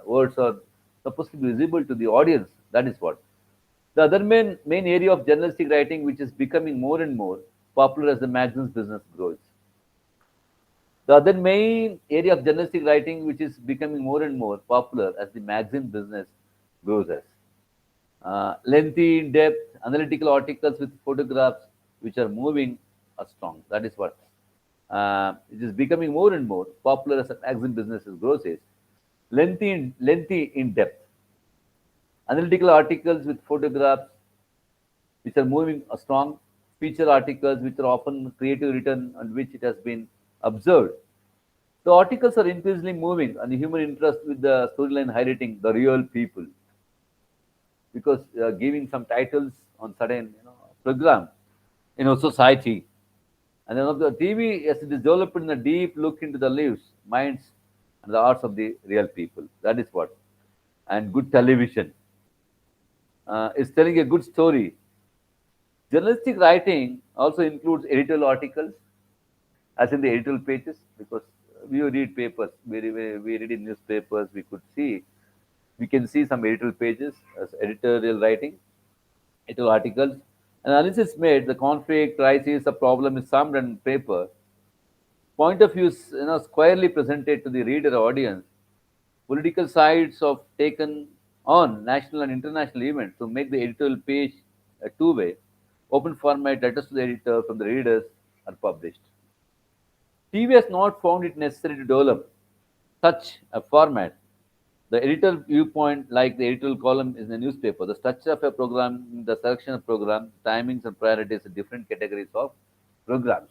words are supposed to be visible to the audience. That is what. The other main area of journalistic writing, which is becoming more and more popular as the magazine's business grows. The other main area of journalistic writing, which is becoming more and more popular as the magazine business grows, as lengthy, in-depth, analytical articles with photographs, which are moving are strong. That is what it is becoming more and more popular as the magazine business grows. Is lengthy, in-depth, analytical articles with photographs, which are moving strong, feature articles which are often creative written and which it has been observed. The articles are increasingly moving and the human interest with the storyline highlighting the real people because giving some titles on certain program, society. And then of the TV, as it is developed in a deep look into the lives, minds, and the hearts of the real people. That is what. And good television is telling a good story. Journalistic writing also includes editorial articles, as in the editorial pages, because we read papers, we read in newspapers, we can see some editorial pages as editorial writing, editorial articles. Analysis made, the conflict, crisis, the problem is summed on paper. Point of view is squarely presented to the reader audience. Political sides of taken on national and international events to make the editorial page a two-way, open format letters to the editor from the readers are published. TV has not found it necessary to develop such a format. The editorial viewpoint, like the editorial column in the newspaper, the structure of a program, the selection of programs, timings and priorities, different categories of programs.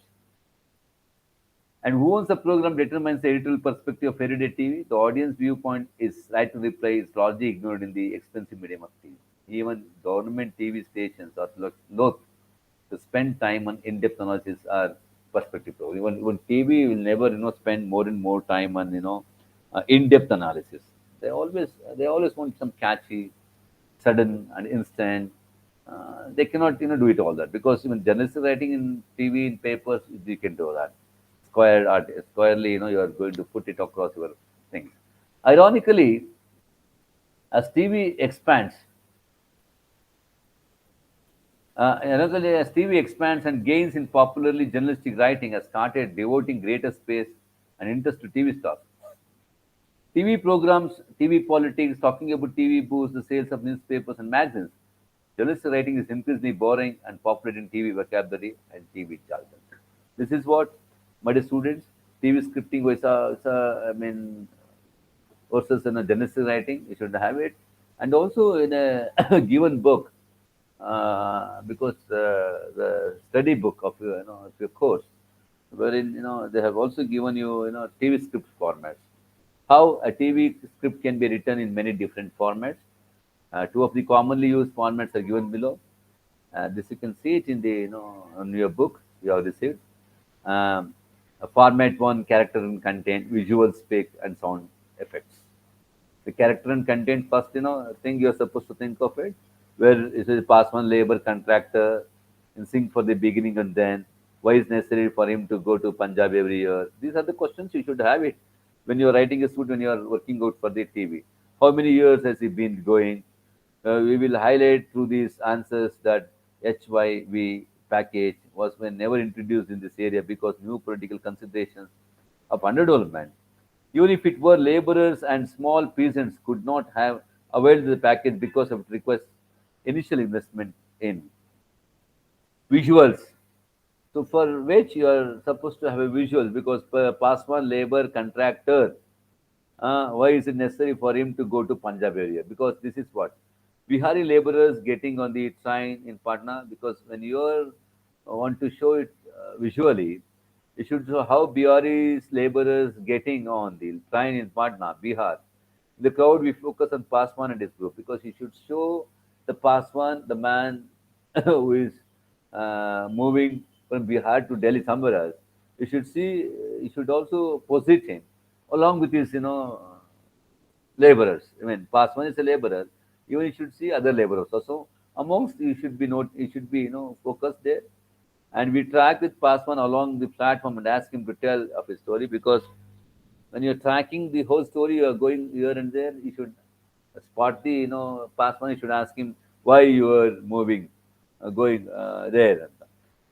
And who owns the program determines the editorial perspective of everyday TV. The audience viewpoint is right to reply is largely ignored in the expensive medium of TV. Even government TV stations are loath to spend time on in-depth analysis or perspective. Even TV will never spend more and more time on in-depth analysis. They always they always want some catchy, sudden and instant. They cannot do it all that because even journalistic writing in TV in papers you can do that squarely you are going to put it across your things. Ironically, as TV expands, as TV expands and gains in popularly journalistic writing has started devoting greater space and interest to TV stuff. TV programs, TV politics, talking about TV boosts the sales of newspapers and magazines. Journalistic writing is increasingly boring and popular in TV vocabulary and TV jargon. This is what my dear students, TV scripting I mean, versus in a journalistic writing, you should have it. And also in a given book, because the study book of of your course, wherein they have also given you TV script formats. How a TV script can be written in many different formats. Two of the commonly used formats are given below. This you can see it in the on your book you have received. Format one, character and content, visual speak and sound effects. The character and content first thing you're supposed to think of it, where it is pass one labor contractor in sync for the beginning and then why is necessary for him to go to Punjab every year. These are the questions you should have it when you're writing a suit, when you're working out for the TV. How many years has he been going? We will highlight through these answers that HYV package was when never introduced in this area because new political considerations of underdevelopment. Even if it were laborers and small peasants could not have availed the package because of it requires initial investment in visuals. So for which you are supposed to have a visual because per pass one labor contractor, why is it necessary for him to go to Punjab area? Because this is what Bihari laborers getting on the train in Patna. Because when you want to show it visually, you should show how Bihari's laborers getting on the train in Patna, Bihar. In the crowd, we focus on Paswan and his group because you should show the Paswan, the man who is moving from Bihar to Delhi somewhere else. You should see, you should also posit him along with his, laborers. I mean, Paswan is a laborer. Even you should see other laborers also. Amongst you should be you should be focused there. And we track with Paswan along the platform and ask him to tell of his story because when you're tracking the whole story, you're going here and there. You should spot the Paswan. You should ask him why you are moving, going there.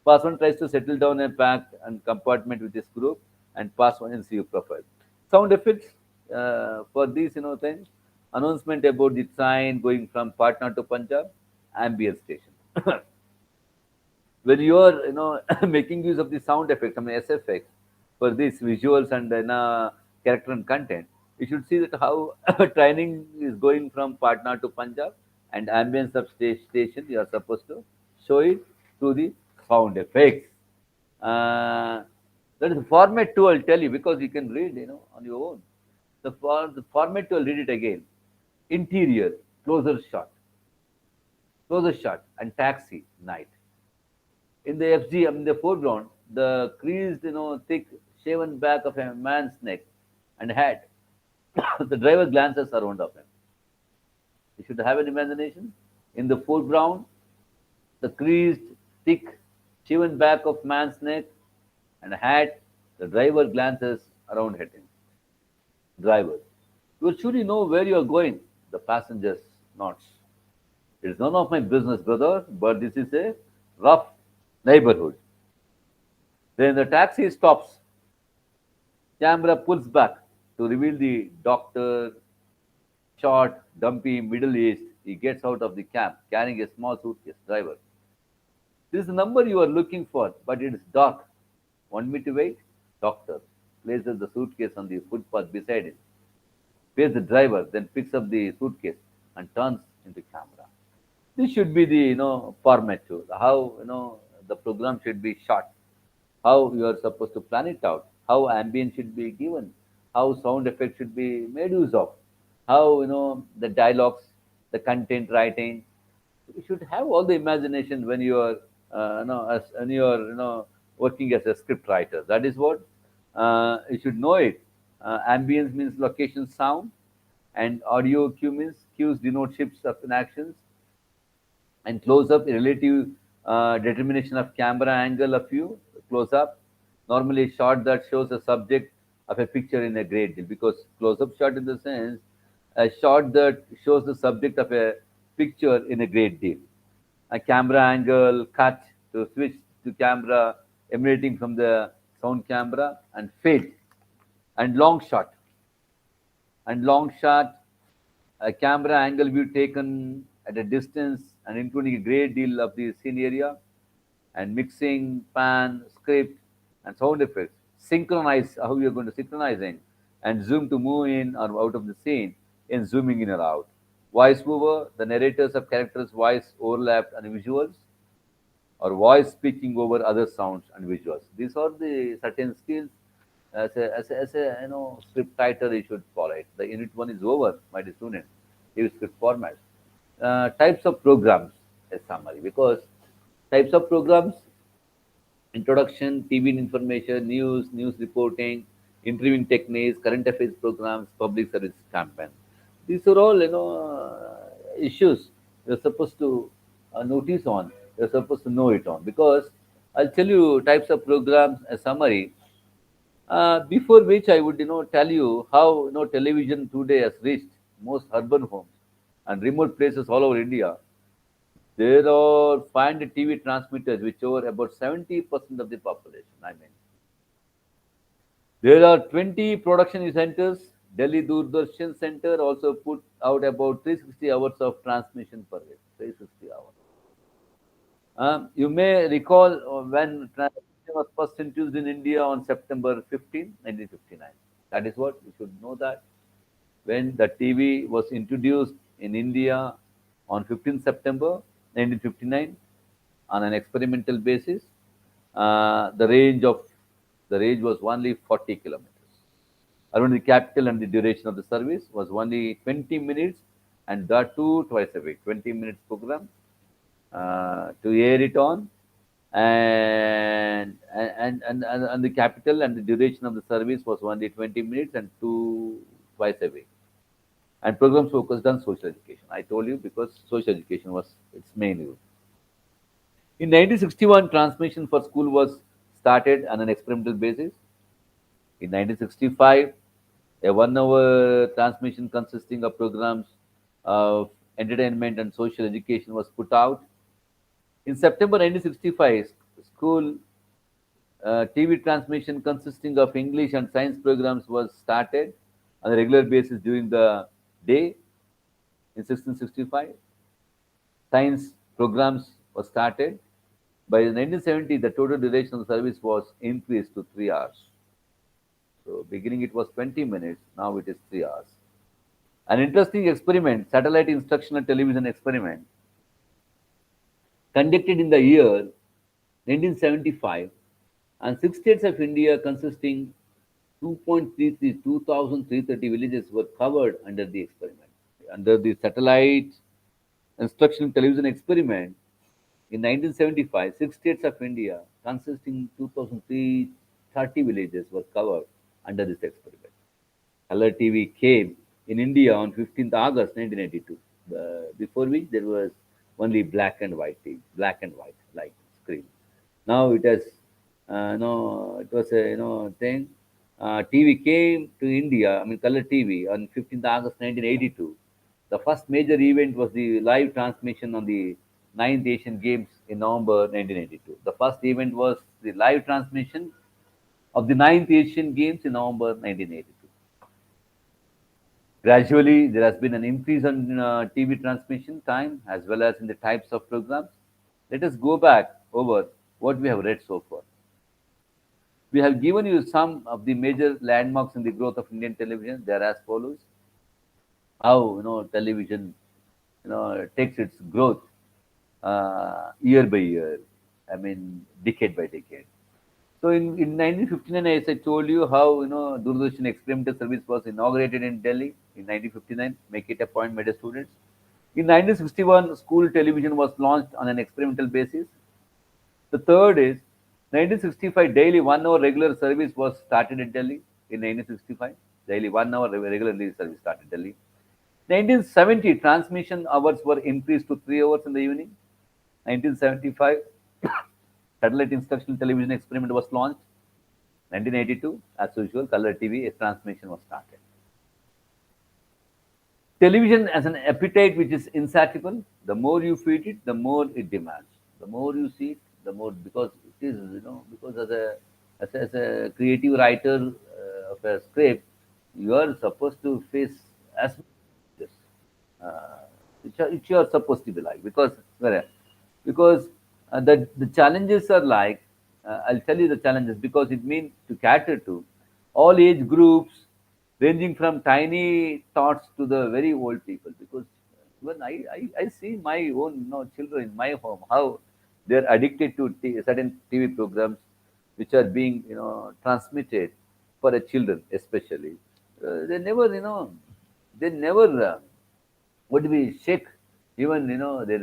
Paswan tries to settle down a packed and compartment with his group and Paswan in CU profile. Sound effects for these things. Announcement about the train going from Patna to Punjab, ambient station. When you are making use of the sound effects, I mean SFX for these visuals and character and content, you should see that how training is going from Patna to Punjab and ambience of station you are supposed to show it through the sound effects. Uh, that is format two. I'll tell you because you can read on your own. The format two. I'll read it again. Interior, closer shot, and taxi night. In the FG, in the foreground, the creased, thick, shaven back of a man's neck and head. The driver glances around of him. You should have an imagination. In the foreground, the creased, thick, shaven back of man's neck and hat. The driver glances around at him. Driver, you surely know where you are going. The passenger nods. It is none of my business, brother, but this is a rough neighborhood. Then the taxi stops. Camera pulls back to reveal the doctor, short, dumpy, middle aged. He gets out of the cab carrying a small suitcase. Driver, this is the number you are looking for, but it is dark. Want me to wait? Doctor places the suitcase on the footpath beside him. faces the driver, then picks up the suitcase and turns into camera. This should be the format too. How the program should be shot, how you are supposed to plan it out, how ambience should be given, how sound effects should be made use of, how the dialogues, the content writing. You should have all the imagination when you are as when you are working as a script writer. That is what you should know it. Ambience means location sound, and audio cue means cues denote shifts of in actions, and close up relative determination of camera angle of view. Close up normally a shot that shows the subject of a picture in a great deal, because close up shot in the sense a shot that shows the subject of a picture in a great deal. A camera angle cut to switch to camera emanating from the sound camera, and fade, and long shot, a camera angle view taken at a distance and including a great deal of the scene area, and mixing, pan, script, and sound effects. Synchronize how you're going to synchronizing, and zoom to move in or out of the scene, and zooming in or out. Voice over, the narrators of characters' voice overlapped and visuals, or voice speaking over other sounds and visuals. These are the certain skills as a script writer you should follow it. The unit one is over, my dear student. Use script format. Types of programs, a summary, because types of programs: introduction, TV information, news reporting, interviewing techniques, current affairs programs, public service campaign. These are all issues you're supposed to notice on. You're supposed to know it on, because I'll tell you types of programs, a summary. Before which I would tell you how television today has reached most urban homes and remote places all over India. There are 500 TV transmitters which over about 70% of the population. I mean, there are 20 production centers. Delhi Doordarshan Center also put out about 360 hours of transmission per week. 360 hours. You may recall when transmission was first introduced in India on September 15, 1959. That is what you should know, that when the TV was introduced in India on 15th September 1959 on an experimental basis, the range was only 40 kilometers. Around the capital, and the duration of the service was only 20 minutes, and that too twice a week. 20 minutes program to air it on, and the capital and the duration of the service was only 20 minutes and two twice a week. And programs focused on social education. I told you, because social education was its main role. In 1961, transmission for school was started on an experimental basis. In 1965, a 1 hour transmission consisting of programs of entertainment and social education was put out. In September 1965, school TV transmission consisting of English and science programs was started on a regular basis during the day. In 1665, science programs were started. By 1970, the total duration of the service was increased to 3 hours. So, beginning it was 20 minutes, now it is 3 hours. An interesting experiment, satellite instructional television experiment, conducted in the year 1975, and 6 states of India consisting 2,330 villages were covered under the experiment. Under the satellite instructional television experiment in 1975, 6 states of India consisting 2,330 villages were covered under this experiment. Color TV came in India on 15th August 1982. Before which there was only black and white TV, black and white light screen. Now it has, no, it was a thing. TV came to India. I mean, color TV on 15th August 1982. The first major event was the live transmission on the ninth Asian Games in November 1982. The first event was the live transmission of the ninth Asian Games in November 1982. Gradually, there has been an increase in TV transmission time as well as in the types of programs. Let us go back over what we have read so far. We have given you some of the major landmarks in the growth of Indian television. They are as follows. how television takes its growth year by year. I mean, decade by decade. So in 1959, as I told you, how Doordarshan experimental service was inaugurated in Delhi in 1959. Make it a point, my dear students. In 1961, school television was launched on an experimental basis. The third is 1965 daily 1 hour regular service was started in Delhi in 1965. Daily 1 hour regular service started in Delhi. 1970 transmission hours were increased to 3 hours in the evening. 1975 satellite instructional television experiment was launched. 1982, as usual, color TV transmission was started. Television as an appetite which is insatiable. The more you feed it, the more it demands. The more you see it, the more because it is because as a creative writer of a script, you are supposed to face as much as this, which you are supposed to be like because the challenges are like I'll tell you the challenges because it means to cater to all age groups ranging from tiny thoughts to the very old people because when I see my own children in my home how they're addicted to certain TV programs which are being transmitted for the children especially they never would we shake even their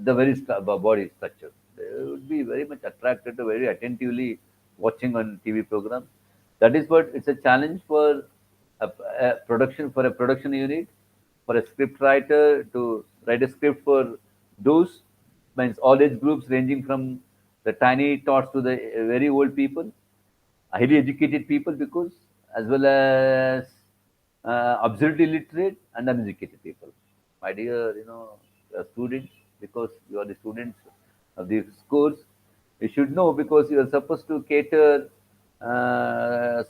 the very body structure. They would be very much attracted to very attentively watching on TV programs. That is what it's a challenge for a production unit for a script writer to write a script for those means all age groups ranging from the tiny tots to the very old people highly educated people because as well as absolutely literate and uneducated people. My dear, students, because you are the students of these schools, you should know because you are supposed to cater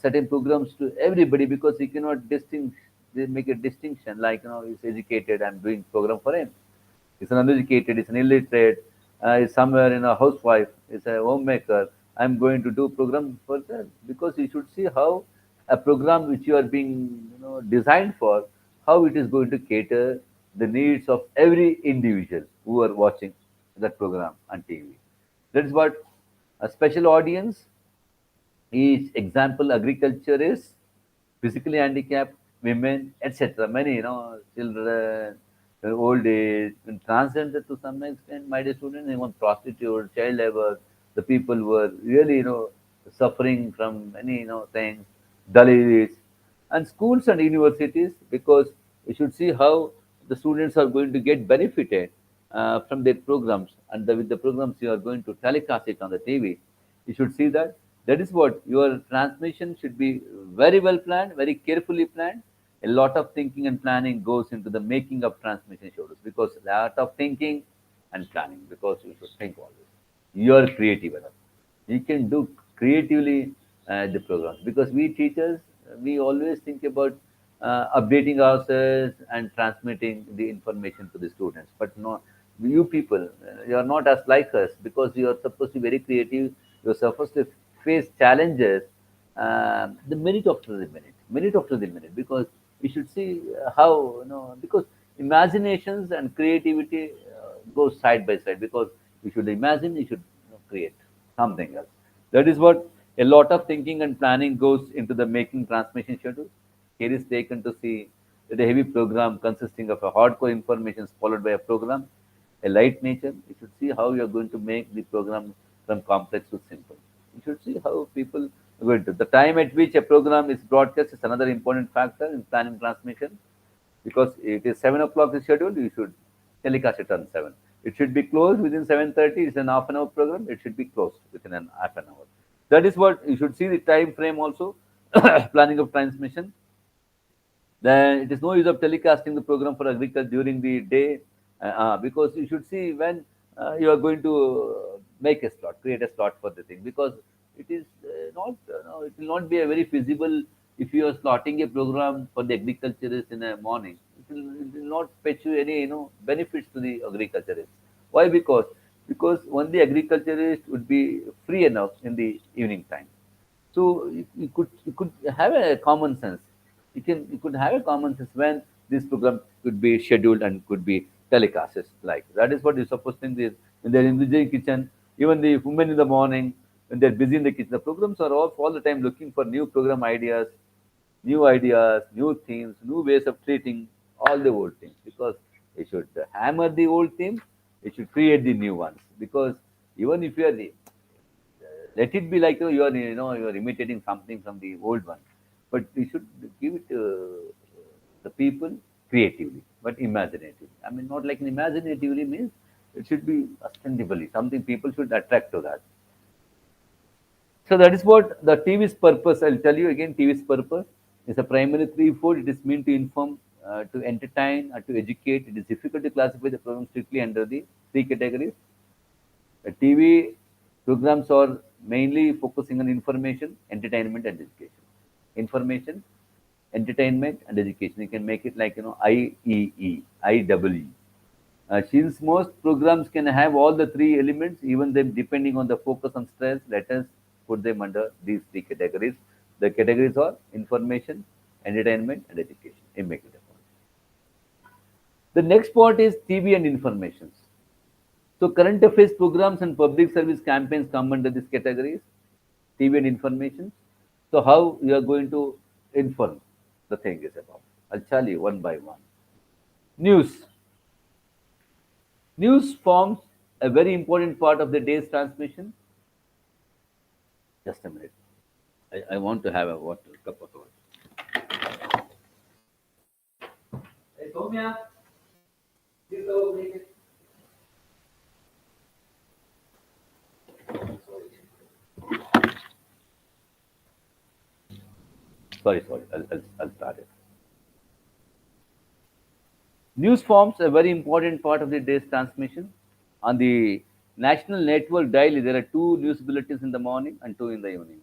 certain programs to everybody because you cannot distinguish, they make a distinction like he's educated. I'm doing program for him. He's an uneducated, he's an illiterate, he's somewhere in a housewife, he's a homemaker. I'm going to do program for that because you should see how a program which you are being designed for, how it is going to cater the needs of every individual who are watching that program on TV. That is what a special audience each example, agriculture is physically handicapped women, etc. Many, children, old age, and transgender to some extent. My dear students, even prostitute, child labor, the people were really, suffering from many, things, Dalits, and schools and universities because you should see how the students are going to get benefited from their programs and with the programs you are going to telecast it on the TV you should see that that is what your transmission should be very well planned, very carefully planned. A lot of thinking and planning goes into the making of transmission schedules because a lot of thinking and planning because you should think always. You are creative enough. You can do creatively the programs because we teachers we always think about updating ourselves and transmitting the information to the students. But no, you people, you are not as like us because you are supposed to be very creative. You are supposed to face challenges the minute after the minute, because we should see how because imaginations and creativity go side by side because you should imagine, you should create something else. That is what a lot of thinking and planning goes into the making transmission schedule. Care is taken to see that a heavy program consisting of a hardcore information is followed by a program, a light nature. You should see how you are going to make the program from complex to simple. You should see how people are going to. The time at which a program is broadcast is another important factor in planning transmission because it is 7 o'clock is scheduled. You should telecast it on 7. It should be closed within 7:30. It's an half an hour program. It should be closed within an half an hour. That is what you should see the time frame also. Planning of transmission. Then it is no use of telecasting the program for agriculture during the day because you should see when you are going to make a slot, create a slot for the thing because it is not, it will not be a very feasible if you are slotting a program for the agriculturist in the morning. It will not fetch you any benefits to the agriculturist. Why? Because only agriculturist would be free enough in the evening time. So you could have a common sense. You could have a common sense when this program could be scheduled and could be telecasted. Like that is what you're supposed to think is when they're in the kitchen, even the women in the morning, when they're busy in the kitchen, the programs are all the time looking for new ideas, new themes, new ways of treating all the old things. Because they should hammer the old themes, they should create the new ones. Because even if you are let it be like you are imitating something from the old one, but you should give it the people creatively, but imaginatively. I mean, not like imaginatively means it should be ostensibly something people should attract to that. So that is what the TV's purpose. I'll tell you again. TV's purpose is a primary threefold. It is meant to inform, to entertain, and to educate. It is difficult to classify the program strictly under the three categories. The TV programs are mainly focusing on information, entertainment, and education. Information, entertainment, and education. You can make it like IEE, IEE. Since most programs can have all the three elements, even them depending on the focus on stress, let us put them under these three categories. The categories are information, entertainment, and education. You make it a point. The next part is TV and information. So current affairs programs and public service campaigns come under these categories, TV and information. So how you are going to inform the thing is about. I'll tell you one by one. News. News forms a very important part of the day's transmission. Just a minute. I want to have a water, cup of water. Hey, Soumya, please go make it. Sorry. I'll start it. News forms a very important part of the day's transmission. On the national network daily, there are two news bulletins in the morning and two in the evening.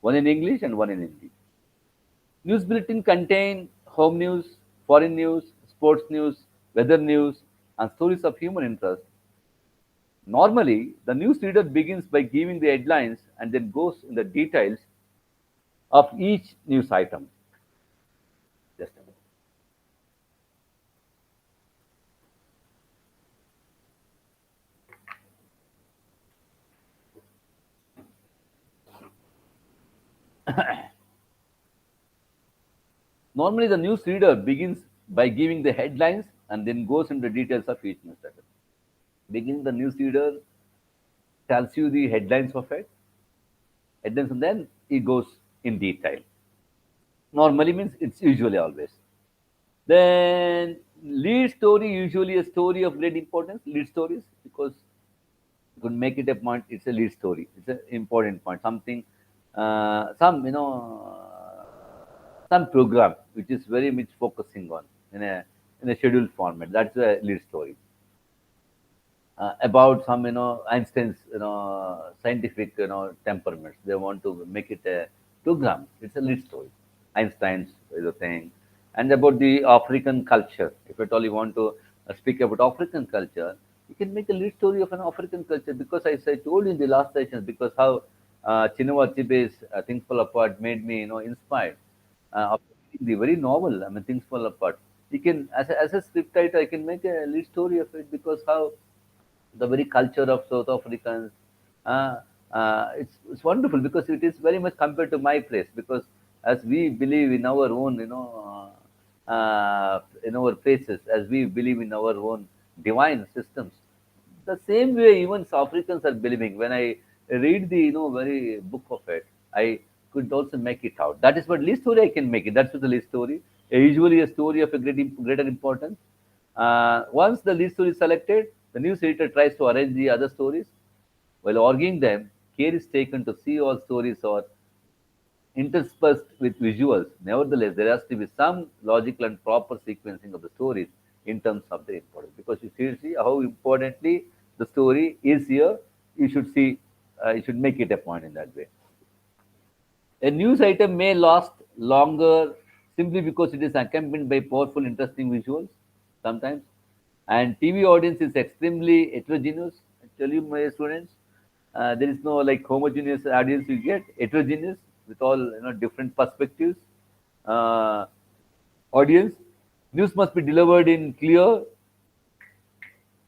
One in English and one in Hindi. News bulletin contain home news, foreign news, sports news, weather news, and stories of human interest. Normally, the news reader begins by giving the headlines and then goes in the details of each news item. Just a Normally, the news reader begins by giving the headlines and then goes into details of each news item. Beginning, the news reader tells you the headlines of it, headlines, and then he goes in detail. Normally means it's usually always. Then lead story, usually a story of great importance. Lead stories because you could make it a point. It's a lead story. It's an important point. Something, some program which is very much focusing on in a scheduled format. That's a lead story about some Einstein's scientific temperaments. They want to make it a program. It's a lead story. Einstein's is a thing, and about the African culture. If at all you want to speak about African culture, you can make a lead story of an African culture because as I told you in the last session, because how Chinua Achebe's Things Fall Apart made me inspired. Of the very novel, I mean, Things Fall Apart. You can, as a script writer, I can make a lead story of it because how the very culture of South Africans. It's wonderful because it is very much compared to my place because as we believe in our own, in our places, as we believe in our own divine systems, the same way even Africans are believing. When I read the very book of it, I could also make it out. That is what least story I can make it. That's what the least story. Usually a story of a greater importance. Once the lead story is selected, the news editor tries to arrange the other stories. While arguing them, care is taken to see all stories are interspersed with visuals. Nevertheless, there has to be some logical and proper sequencing of the stories in terms of the importance. Because you see how importantly the story is here, you should make it a point in that way. A news item may last longer simply because it is accompanied by powerful, interesting visuals sometimes. And TV audience is extremely heterogeneous. I tell you, my students, there is no like homogeneous audience you get, heterogeneous with all different perspectives. uh, audience, news must be delivered in clear.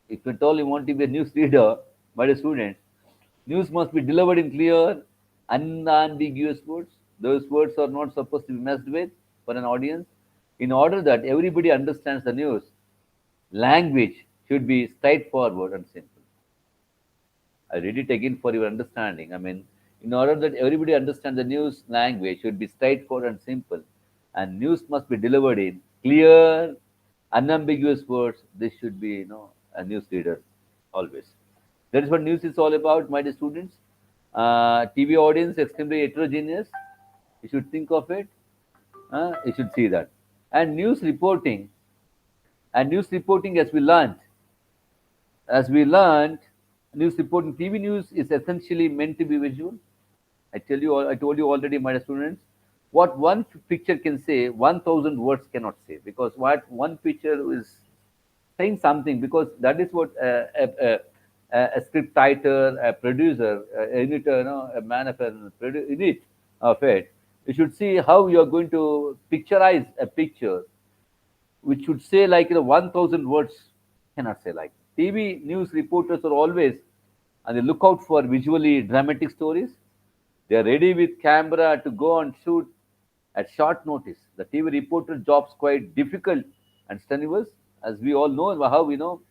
If at all you want to be a news reader, by the students, news must be delivered in clear, unambiguous words. Those words are not supposed to be messed with for an audience. In order that everybody understands the news, language should be straightforward and simple. I read it again for your understanding. I mean, in order that everybody understands the news, language should be straightforward and simple, and news must be delivered in clear, unambiguous words. This should be, a news reader always. That is what news is all about, my dear students. TV audience extremely heterogeneous. You should think of it. You should see that. And news reporting, as we learned, news reporting, TV news is essentially meant to be visual. I told you already, my students, what one picture can say, 1,000 words cannot say, because what one picture is saying something, because that is what a script writer, a producer, a editor, a man of a unit of it. You should see how you are going to picturize a picture which should say like 1,000 words cannot say like. TV news reporters are always on the lookout for visually dramatic stories. They are ready with camera to go and shoot at short notice. The TV reporter job's quite difficult and strenuous, as we all know how we know.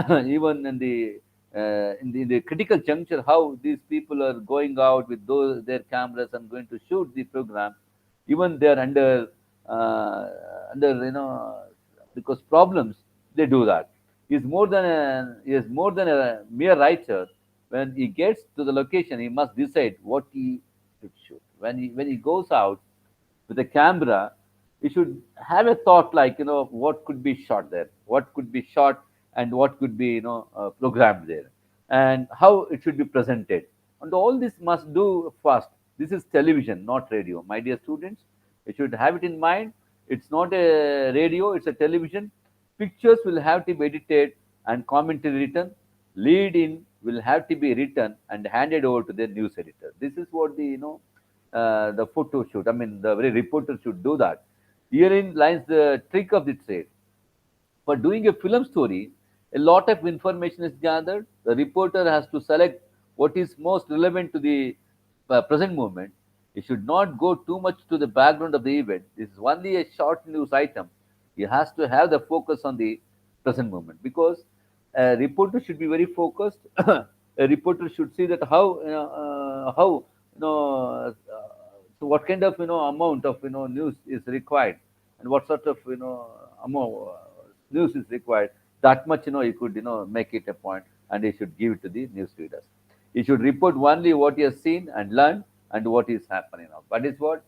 Even in the critical juncture, how these people are going out with their cameras and going to shoot the program. Even they are under because problems, they do that. He is more than a mere writer. When he gets to the location, he must decide what he should shoot. When he goes out with a camera, he should have a thought like, what could be shot there, what could be shot, and what could be programmed there, and how it should be presented. And all this must do fast. This is television, not radio, my dear students. You should have it in mind. It's not a radio, it's a television. Pictures will have to be edited and commentary written. Lead in will have to be written and handed over to the news editor. This is what the photo shoot. I mean, the very reporter should do that. Herein lies the trick of the trade. For doing a film story, a lot of information is gathered. The reporter has to select what is most relevant to the present moment. He should not go too much to the background of the event. This is only a short news item. He has to have the focus on the present moment, because a reporter should be very focused. A reporter should see that how you know so what kind of amount of news is required, and what sort of amount news is required. That much you could make it a point, and he should give it to the news readers. He should report only what he has seen and learned and what is happening now. But is what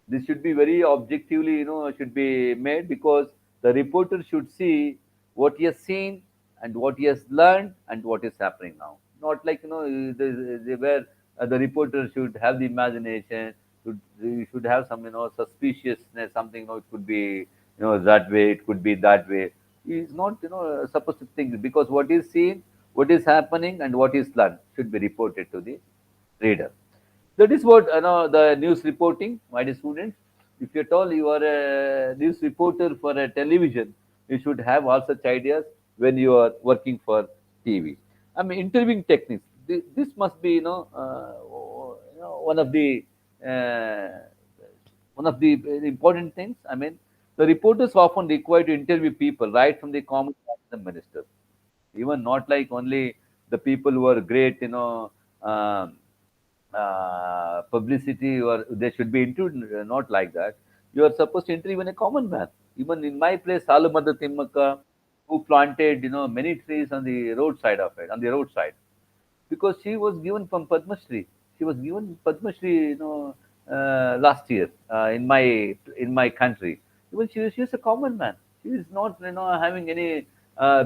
this should be very objectively should be made, because the reporter should see what he has seen and what he has learned and what is happening now. Not like where the reporter should have the imagination, he should have some suspiciousness, something it could be that way, it could be that way. He is not supposed to think, because what is seen, what is happening, and what is learned should be reported to the reader. That is what the news reporting, my dear students. If at all you are a news reporter for a television, you should have all such ideas when you are working for TV. I mean, interviewing techniques. This must be uh, one of the important things. I mean, the reporters often required to interview people right from the common man to the minister, even not like only the people who are great, um, publicity, or they should be included. Not like that. You are supposed to interview even a common man. Even in my place, Salumada Timmaka, who planted many trees on the roadside of it, on the roadside, because she was given from Padma Shri. She was given Padma Shri, last year in my country. Even she's a common man. She is not having any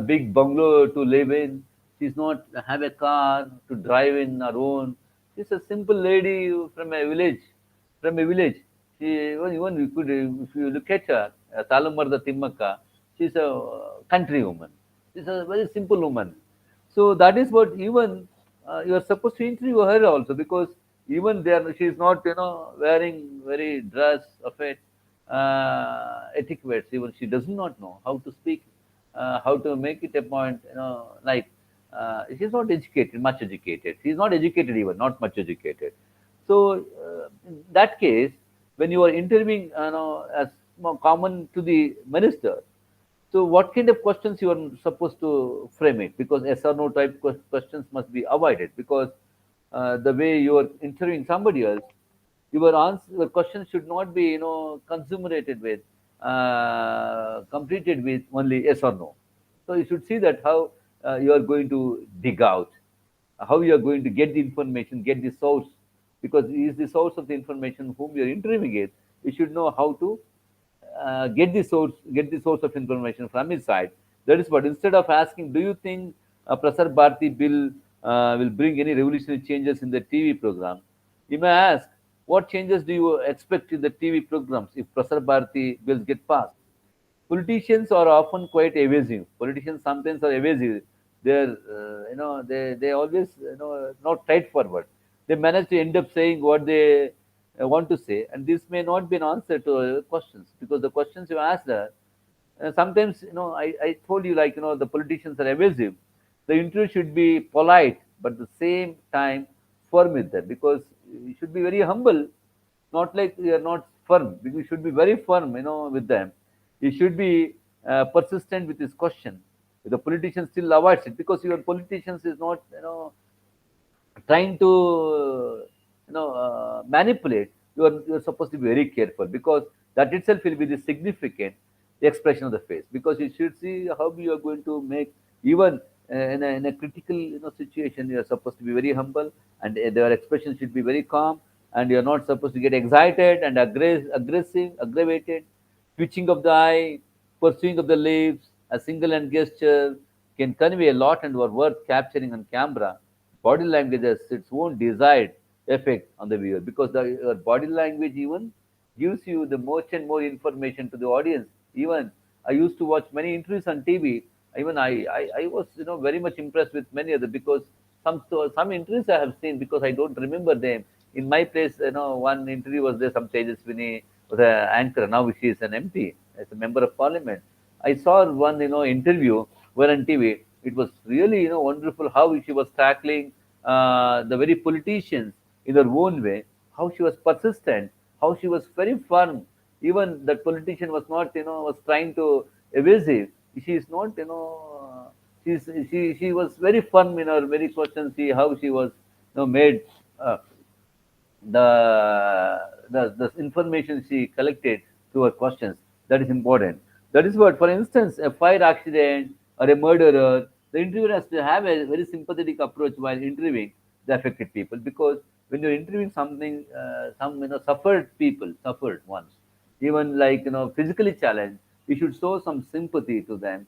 big bungalow to live in. She's not have a car to drive in her own. She's a simple lady from a village. From a village. Even you could, if you look at her, Talamarda Timmaka, she's a country woman. She's a very simple woman. So that is what even you are supposed to interview her also, because even there she is not wearing very dress of it. etiquettes. Even she does not know how to speak, how to make it a point. Like she's not educated, much educated. She's not educated even, not much educated. So in that case, when you are interviewing, as more common to the minister, so what kind of questions you are supposed to frame it? Because yes or no type questions must be avoided, because the way you are interviewing somebody else, your answer, your question should not be consummated with, completed with only yes or no. So you should see that how you are going to dig out, how you are going to get the information, get the source, because he is the source of the information whom you are interviewing it. You should know how to get the source of information from his side. That is what. Instead of asking, do you think Prasar Bharati bill will bring any revolutionary changes in the TV program? You may ask, what changes do you expect in the TV programs if Prasar Bharati bills get passed? Politicians are often quite evasive. Politicians sometimes are evasive. They're, they always, not straightforward. They manage to end up saying what they want to say, and this may not be an answer to questions, because the questions you asked are sometimes, I told you, like, the politicians are evasive. The interview should be polite, but at the same time firm with them, because you should be very humble, not like you are not firm. You should be very firm, with them. You should be persistent with this question. If the politician still avoids it, because your politicians is not, trying to manipulate, you're supposed to be very careful, because that itself will be the significant expression of the face, because you should see how you are going to make, even in a critical situation. You are supposed to be very humble, and their expression should be very calm, and you are not supposed to get excited and aggressive, aggravated. Twitching of the eye, pursuing of the lips, a single hand gesture can convey a lot and were worth capturing on camera. Body language has its own desired effect on the viewer, because your body language even gives you the more and more information to the audience. Even I used to watch many interviews on TV. Even I was very much impressed with many of them, because some interviews I have seen, because I don't remember them. In my place, one interview was there. Some Tejaswini was an anchor. Now she is an MP, as a member of parliament. I saw one interview where on TV. It was really wonderful how she was tackling the very politicians in her own way. How she was persistent. How she was very firm. Even that politician was not was trying to evasive. She is not she was very firm in her very questions. See how she was made. Uh, the information she collected through her questions, that is important. That is what, for instance, a fire accident or a murderer, the interviewer has to have a very sympathetic approach while interviewing the affected people, because when you're interviewing something, some suffered people, suffered ones, even like physically challenged, you should show some sympathy to them.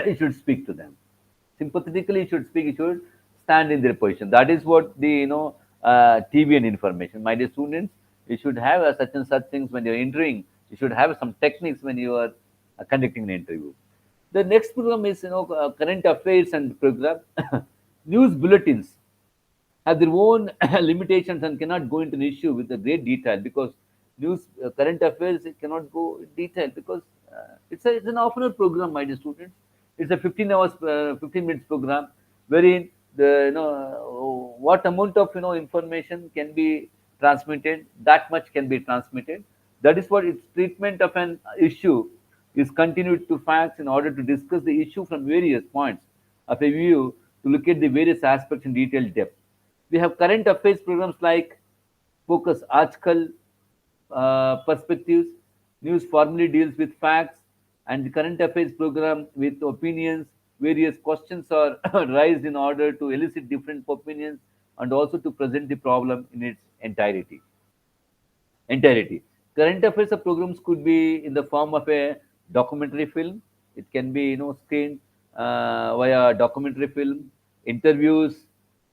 You should speak to them sympathetically. You should speak. You should stand in their position. That is what the TV and information. My dear students, you should have such and such things when you're interviewing. You should have some techniques when you are conducting an interview. The next program is current affairs and program. News bulletins have their own limitations and cannot go into an issue with a great detail, because news, current affairs, it cannot go in detail, because it's an half-an-hour program, my dear students. It's a 15 hours, 15 minutes program, wherein the what amount of information can be transmitted, that much can be transmitted. That is what its treatment of an issue is continued to facts in order to discuss the issue from various points of a view, to look at the various aspects in detailed depth. We have current affairs programs like Focus Article, Perspectives. News formally deals with facts, and the current affairs program with opinions. Various questions are raised in order to elicit different opinions, and also to present the problem in its entirety. Current affairs of programs could be in the form of a documentary film. It can be screened via documentary film, interviews,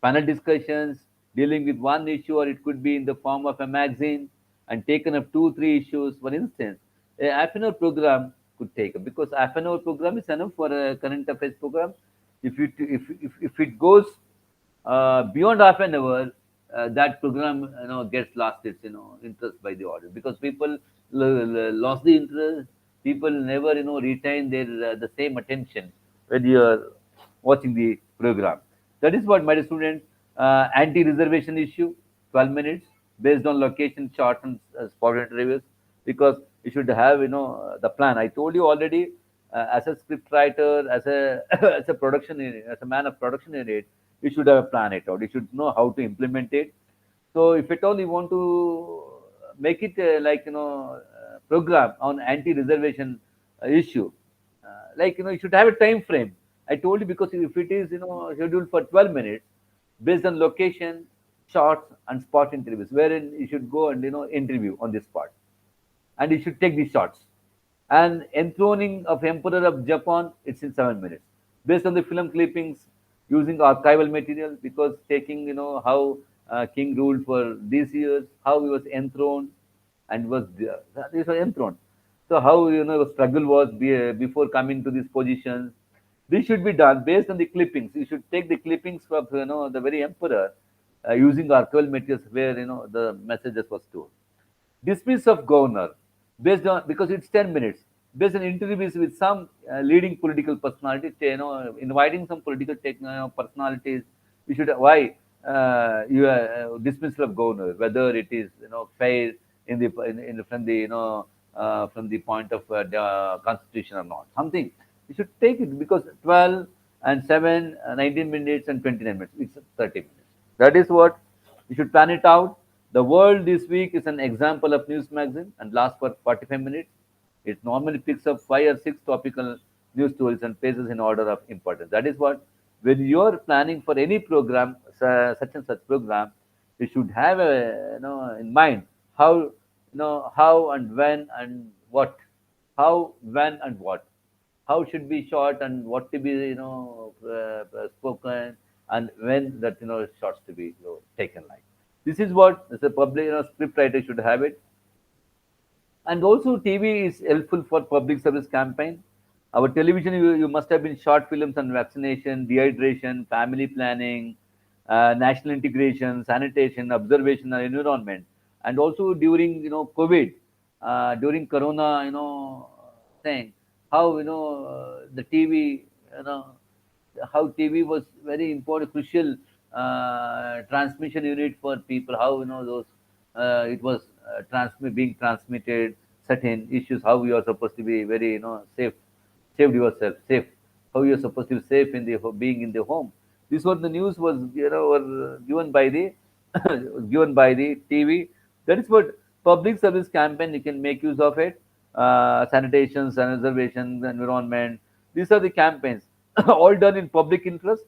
panel discussions dealing with one issue, or it could be in the form of a magazine and taken up two, three issues. For instance, a half an hour program could take up, because half an hour program is enough for a current affairs program. If it goes beyond half an hour, that program gets lost its interest by the audience, because people lost the interest. People never, retain their the same attention when you are watching the program. That is what my student anti-reservation issue, 12 minutes based on location, chart and spot interviews, because you should have, the plan. I told you already, as a script writer, as a as a production unit, as a man of production unit, you should have plan it out. You should know how to implement it. So if at all you want to make it program on anti-reservation issue, you should have a time frame. I told you, because if it is scheduled for 12 minutes, based on location, shots and spot interviews, wherein you should go and interview on this spot, and you should take these shots. And enthroning of Emperor of Japan, it's in 7 minutes. Based on the film clippings, using archival material, because taking how King ruled for these years, how he was enthroned, and was this was enthroned. So how struggle was before coming to these positions. This should be done based on the clippings. You should take the clippings from the very emperor, using archival materials where the messages was stored. Dismiss of governor, based on, because it's 10 minutes, based on interviews with some leading political personalities, inviting some political personalities. You should, why you dismissal of governor, whether it is fair from the from the point of the constitution or not, something. You should take it, because 12 and 7, 19 minutes and 29 minutes, it's 30 minutes. That is what you should plan it out. The World this week is an example of news magazine and lasts for 45 minutes. It normally picks up 5 or 6 topical news stories and pages in order of importance. That is what, when you're planning for any program, such and such program, you should have in mind how and when and what, how, when and what, how should be shot and what to be spoken, and when that shots to be taken, like this is what as a public script writer should have it. And also TV is helpful for public service campaign. Our television, you must have been short films on vaccination, dehydration, family planning, national integration, sanitation, observation, and environment. And also during COVID, during Corona, thing, how the TV, you know how TV was very important, crucial transmission unit for people. How those it was being transmitted, certain issues. How you are supposed to be very safe, saved yourself, safe. How you are supposed to be safe in the being in the home. This was the news was were given by the given by the TV. That is what public service campaign, you can make use of it. Sanitation, conservation, environment. These are the campaigns, all done in public interest.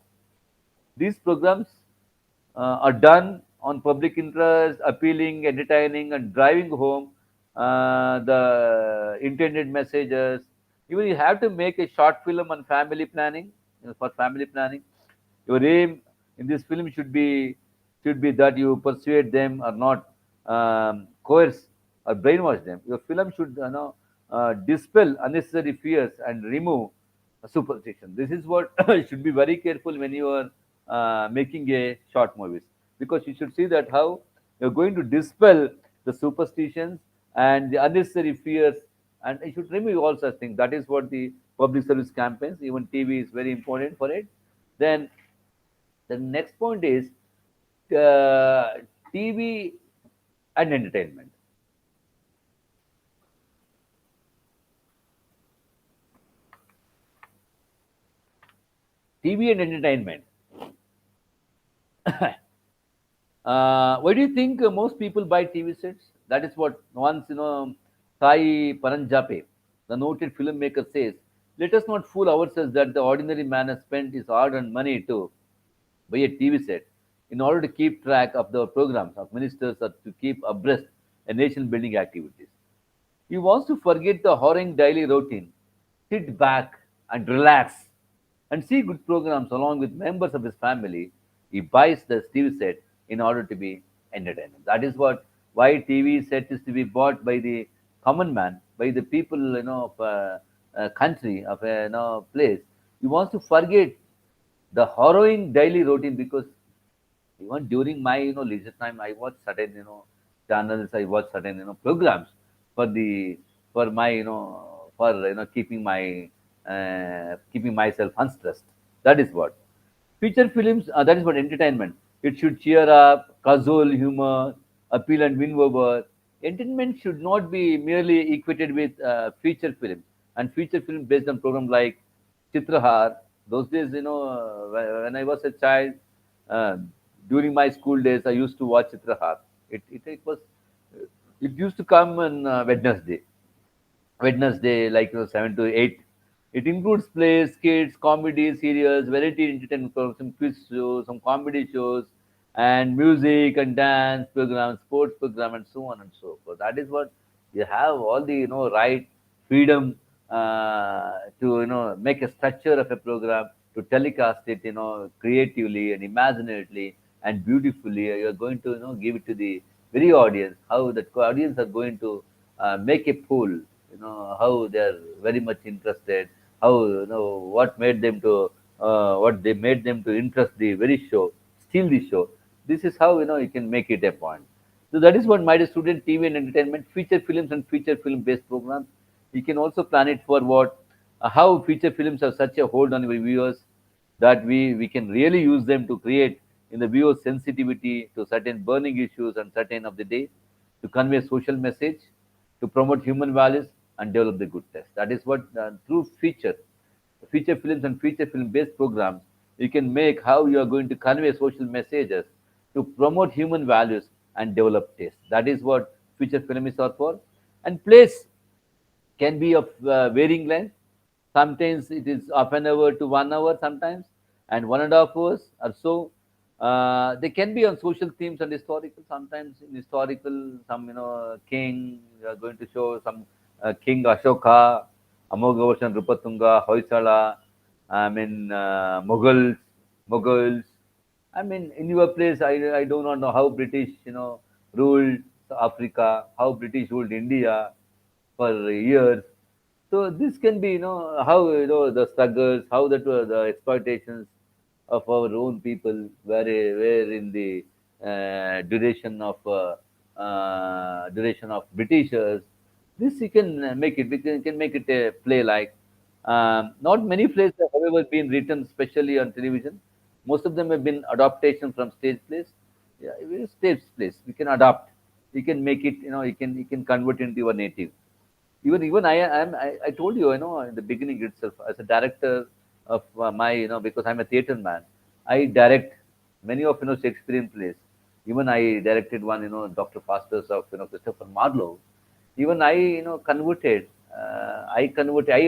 These programs are done on public interest, appealing, entertaining, and driving home the intended messages. Even you have to make a short film on family planning, for family planning. Your aim in this film should be that you persuade them or not, coerce or brainwash them. Your film should dispel unnecessary fears and remove superstition. This is what you should be very careful when you are making a short movies, because you should see that how you're going to dispel the superstitions and the unnecessary fears, and you should remove all such things. That is what the public service campaigns, even TV is very important for it. Then the next point is TV and entertainment. TV and entertainment. Why do you think most people buy TV sets? That is what once Sai Paranjape, the noted filmmaker, says. Let us not fool ourselves that the ordinary man has spent his hard-earned money to buy a TV set in order to keep track of the programs of ministers or to keep abreast of nation-building activities. He wants to forget the horrid daily routine, sit back and relax, and see good programs along with members of his family. He buys the TV set in order to be entertained. That is what why TV set is to be bought by the common man, by the people of a country, of a place. He wants to forget the harrowing daily routine, because even during my leisure time, I watch certain channels, I watch certain programs. for the for my for keeping myself unstressed. That is what. Feature films, that is what entertainment. It should cheer up, casual humor, appeal and win over. Entertainment should not be merely equated with feature film. And feature film based on program like Chitrahar. Those days, when I was a child, uh, during my school days, I used to watch Chitrahar. It used to come on Wednesday, like 7 to 8. It includes plays, skits, comedy, serials, variety entertainment programs, some quiz shows, some comedy shows, and music and dance programs, sports program, and so on and so forth. That is what you have all the right freedom to make a structure of a program to telecast it creatively and imaginatively and beautifully. You are going to give it to the very audience. How the audience are going to make a poll, how they are very much interested, how what made them to what they made them to interest the very show, steal the show. This is how you can make it a point. So that is what my student TV and entertainment, feature films and feature film based programs. You can also plan it for what how feature films have such a hold on your viewers that we can really use them to create in the viewer's sensitivity to certain burning issues and certain of the day, to convey social message, to promote human values and develop the good test. That is what through feature films and feature film based programs, you can make how you are going to convey social messages to promote human values and develop taste. That is what feature films are for. And plays can be of varying length. Sometimes it is half an hour to 1 hour sometimes, and 1.5 hours or so. They can be on social themes and historical. Sometimes in historical, some king. We are going to show some King Ashoka, Amoghavarshan Rupatunga, Hoysala. I mean Mughals. I mean, in your place, I do not know how British ruled Africa, how British ruled India for years. So this can be, how the struggles, how the exploitations of our own people were in the duration of Britishers. This you can make it. We can make it a play like. Not many plays have, however, been written specially on television. Most of them have been adaptation from stage plays. Yeah, stage plays. We can adapt. You can make it. You can convert into your native. Even I told you, in the beginning itself, as a director of my, because I'm a theater man, I direct many of Shakespearean plays. Even I directed one, Dr. Faustus of Christopher Marlowe. Even I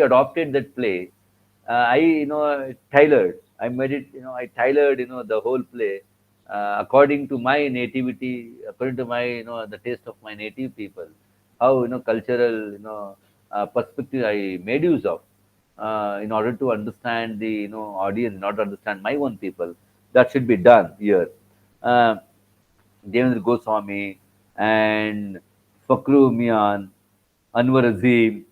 adopted that play. I tailored. I made it. I tailored the whole play according to my nativity, according to my the taste of my native people. How cultural perspective I made use of in order to understand the audience, in order to understand my own people. That should be done here. Uh, Devendra Goswami and Fakru Mian, Anwar Azim,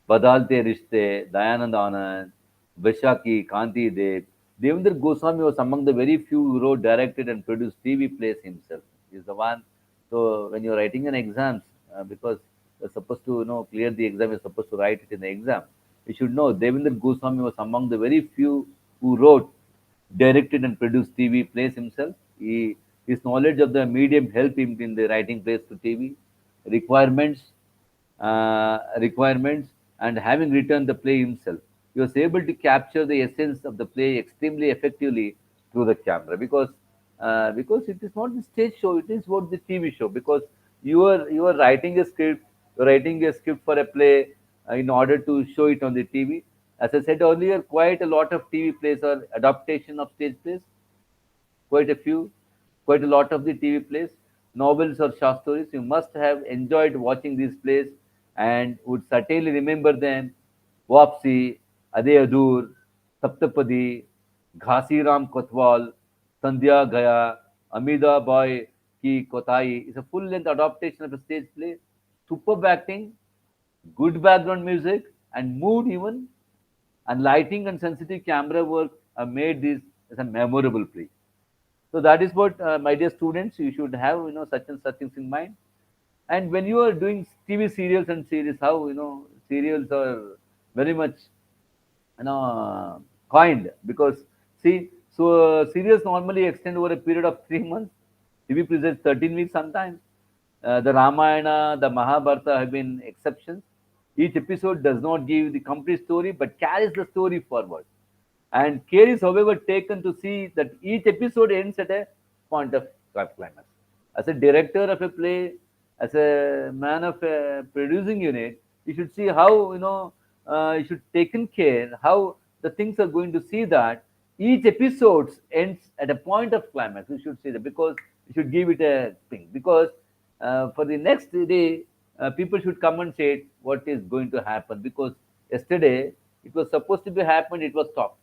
Badalte Rishte, Dayanand Anand, Vaishaki, Kanti Dev. Devendra Goswami was among the very few who wrote, directed, and produced TV plays himself. He's the one. So when you're writing an exams, because you're supposed to clear the exam, you're supposed to write it in the exam. You should know Devendra Goswami was among the very few who wrote, directed, and produced TV plays himself. His knowledge of the medium helped him in the writing plays to TV requirements, requirements, and having written the play himself, he was able to capture the essence of the play extremely effectively through the camera. Because it is not the stage show; it is what the TV show. Because you are writing a script, you're writing a script for a play in order to show it on the TV. As I said earlier, quite a lot of TV plays are adaptation of stage plays, quite a few, quite a lot of the TV plays, novels or short stories. You must have enjoyed watching these plays and would certainly remember them. Wapsi, Ade Adur, Saptapadi, Ghasi Ram Kotwal, Sandhya Gaya, Amida Boy Ki Kotai is a full-length adaptation of a stage play. Superb acting, good background music, and mood even, and lighting and sensitive camera work have made this as a memorable play. So that is what, my dear students, you should have such and such things in mind. And when you are doing TV serials and series, how serials are very much coined, because see, so serials normally extend over a period of 3 months. TV presents 13 weeks sometimes. The Ramayana, the Mahabharata have been exceptions. Each episode does not give the complete story but carries the story forward. And care is, however, taken to see that each episode ends at a point of climax. As a director of a play, as a man of a producing unit, you should see how you should taken care how the things are going to see that each episode ends at a point of climax. You should see that, because you should give it a thing, because for the next day people should come and say what is going to happen, because yesterday it was supposed to be happened, it was stopped.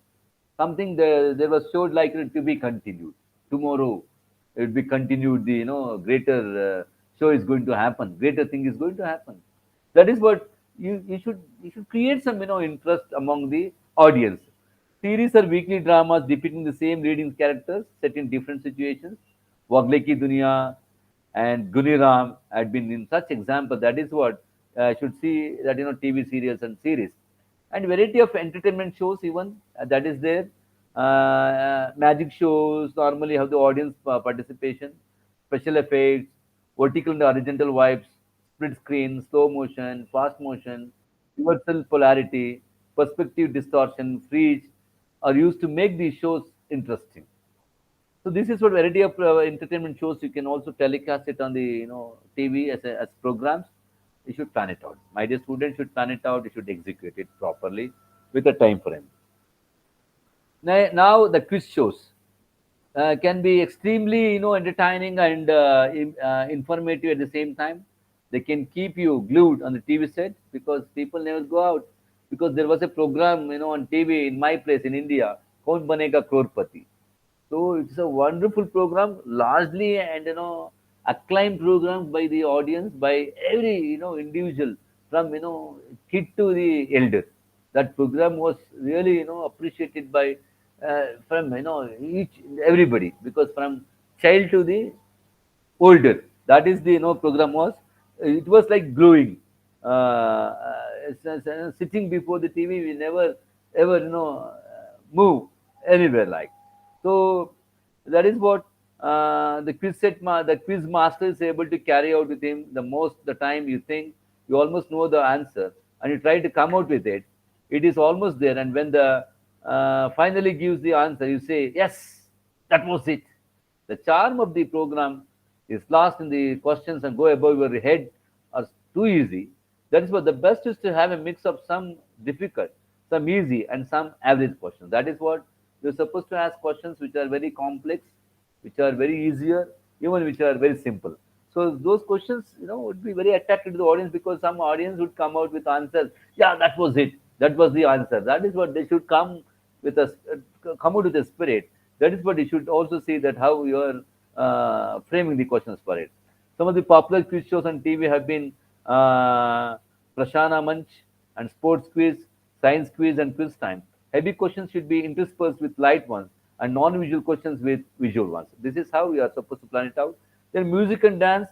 Something there was showed like it to be continued. Tomorrow it will be continued. The greater show is going to happen. Greater thing is going to happen. That is what you should create some interest among the audience. Series are weekly dramas depicting the same reading characters set in different situations. Wagle Ki Dunia and Guniram had been in such example. That is what should see that TV serials and series, and variety of entertainment shows even that is there. Magic shows normally have the audience participation, special effects, vertical and horizontal vibes, split screen, slow motion, fast motion, universal polarity, perspective distortion, freeze are used to make these shows interesting. So this is what variety of entertainment shows you can also telecast it on the TV as programs. You should plan it out. My dear students should plan it out. You should execute it properly with a time frame. Now the quiz shows can be extremely entertaining and informative at the same time. They can keep you glued on the TV set because people never go out. Because there was a program on TV in my place in India, Kaun Banega Crorepati. So it's a wonderful program, largely and acclaimed program by the audience, by every individual, from kid to the elder. That program was really appreciated by from each everybody, because from child to the older. That is the program was. It was like glowing. Sitting before the TV, we never ever move anywhere like. So that is what the quiz master is able to carry out with him. The most the time you think you almost know the answer and you try to come out with it, it is almost there. And when the finally gives the answer, you say yes, that was it. The charm of the program is lost in the questions and go above your head are too easy. That is what the best is to have a mix of some difficult, some easy, and some average questions. That is what you're supposed to ask questions which are very complex, which are very easier, even which are very simple. So those questions, would be very attractive to the audience, because some audience would come out with answers. Yeah, that was it. That was the answer. That is what they should come out with a spirit. That is what you should also see that how you are framing the questions for it. Some of the popular quiz shows on TV have been Prashana Munch and Sports Quiz, Science Quiz, and Quiz Time. Heavy questions should be interspersed with light ones and non-visual questions with visual ones. This is how we are supposed to plan it out. Then music and dance.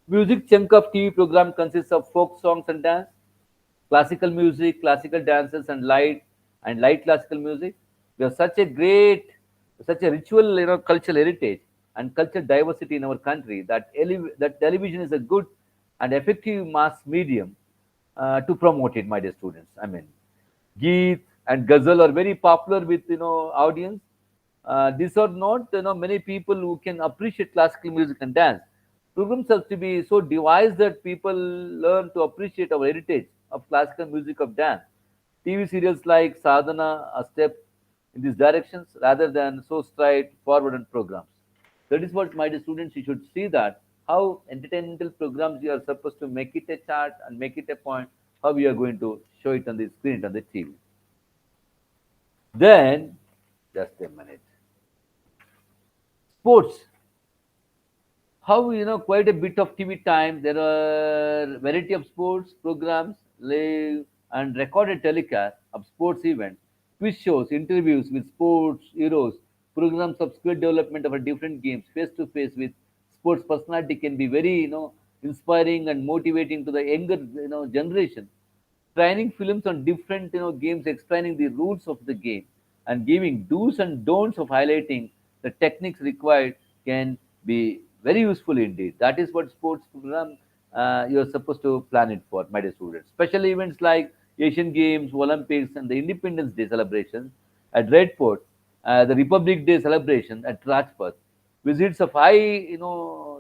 Music chunk of TV program consists of folk songs and dance, classical music, classical dances, and light classical music. We have such a ritual, cultural heritage and cultural diversity in our country that that television is a good and effective mass medium to promote it, my dear students. I mean, Geet and Ghazal are very popular with audience. These are not many people who can appreciate classical music and dance. Programs have to be so devised that people learn to appreciate our heritage of classical music of dance. TV serials like Sadhana are step in these directions rather than so straight forward on programs. That is what my dear students you should see that how entertainmental programs you are supposed to make it a chart and make it a point how we are going to show it on the screen on the TV. Then, just a minute. Sports. How quite a bit of TV time. There are variety of sports programs, live and recorded telecast of sports events, quiz shows, interviews with sports heroes, programs of skill development of a different games, face to face with sports personality can be very inspiring and motivating to the younger generation. Training films on different games, explaining the rules of the game, and giving do's and don'ts of highlighting the techniques required can be very useful indeed. That is what sports program you're supposed to plan it for, my dear students. Special events like Asian Games, Olympics, and the Independence Day celebrations at Red Fort, the Republic Day celebration at Rajpath, visits of high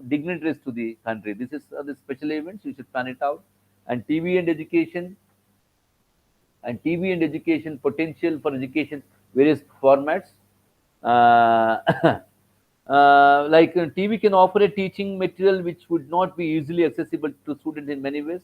dignitaries to the country. This is the special events you should plan it out. And TV and education potential for education various formats. Uh, TV can offer a teaching material which would not be easily accessible to students in many ways.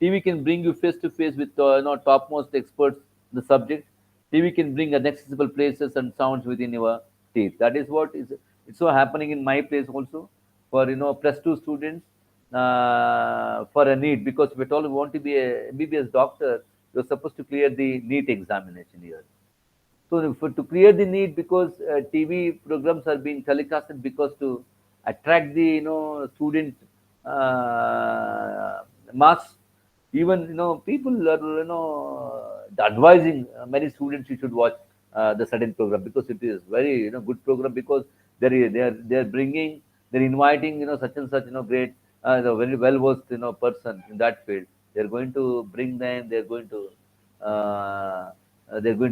TV can bring you face to face with topmost experts in the subject. TV can bring inaccessible places and sounds within your teeth. That is what is it's so happening in my place also for plus two students for a NEET, because if at all you want to be a MBBS doctor, you're supposed to clear the NEET examination here. So to clear the need, because TV programs are being telecasted because to attract the student mass. Even people are advising many students you should watch the certain program, because it is very good program, because they're bringing, they're inviting such and such great the very well versed person in that field. They're going to bring them. They're going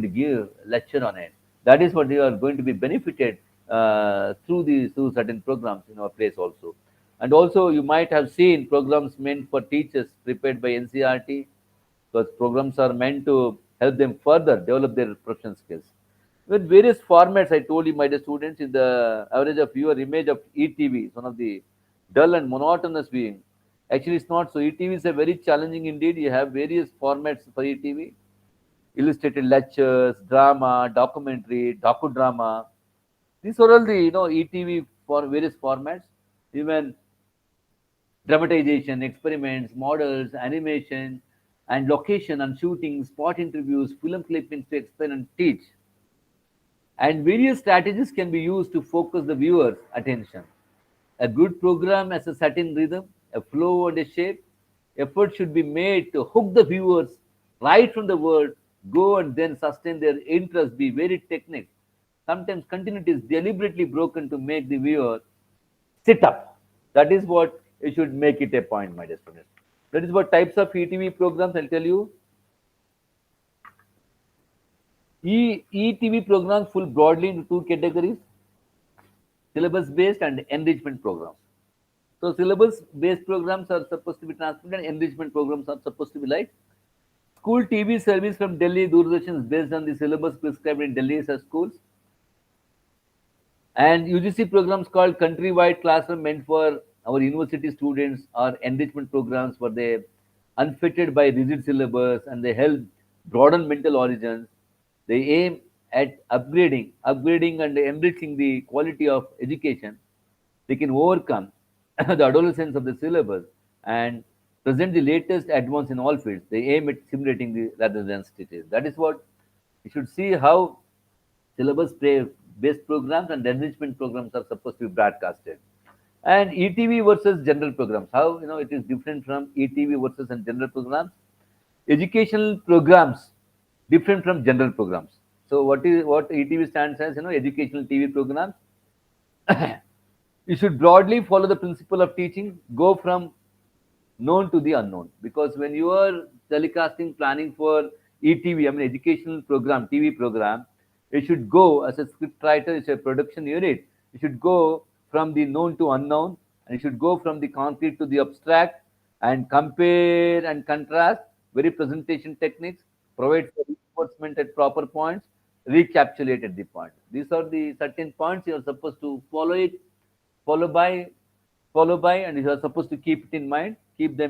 to give lecture on it. That is what they are going to be benefited through certain programs in our place also. And also you might have seen programs meant for teachers prepared by NCRT, because programs are meant to help them further develop their professional skills. With various formats, I told you, my dear students, in the average of your image of ETV is one of the dull and monotonous viewing. Actually, it's not so. ETV is a very challenging indeed. You have various formats for ETV: illustrated lectures, drama, documentary, docudrama. These are all the ETV for various formats. Even dramatization, experiments, models, animation, and location and shooting, spot interviews, film clippings to explain and teach. And various strategies can be used to focus the viewer's attention. A good program has a certain rhythm, a flow, and a shape. Effort should be made to hook the viewers right from the word go, and then sustain their interest, be very technique. Sometimes continuity is deliberately broken to make the viewer sit up. That is what you should make it a point, my dear students. That is what types of ETV programs I'll tell you. ETV programs fall broadly into two categories: syllabus based and enrichment programs. So syllabus based programs are supposed to be transmitted, and enrichment programs are supposed to be like school TV service from Delhi Doordarshan is based on the syllabus prescribed in Delhi as schools. And UGC programs called countrywide classroom meant for our university students, or enrichment programs where they unfitted by rigid syllabus and they help broaden mental horizons. They aim at upgrading and enriching the quality of education. They can overcome the adolescence of the syllabus and present the latest advance in all fields. They aim at simulating the rather than statistics. That is what you should see, how syllabus based programs and enrichment programs are supposed to be broadcasted. And ETV versus general programs, how it is different from ETV versus and general programs. Educational programs different from general programs. So what ETV stands as, educational TV programs. You should broadly follow the principle of teaching, go from known to the unknown. Because when you are telecasting, planning for ETV, I mean educational program, TV program, you should go as a script writer, it's a production unit. You should go from the known to unknown, and you should go from the concrete to the abstract, and compare and contrast, very presentation techniques, provide for reinforcement at proper points, recapitulate at the point. These are the certain points you are supposed to follow by and you are supposed to keep them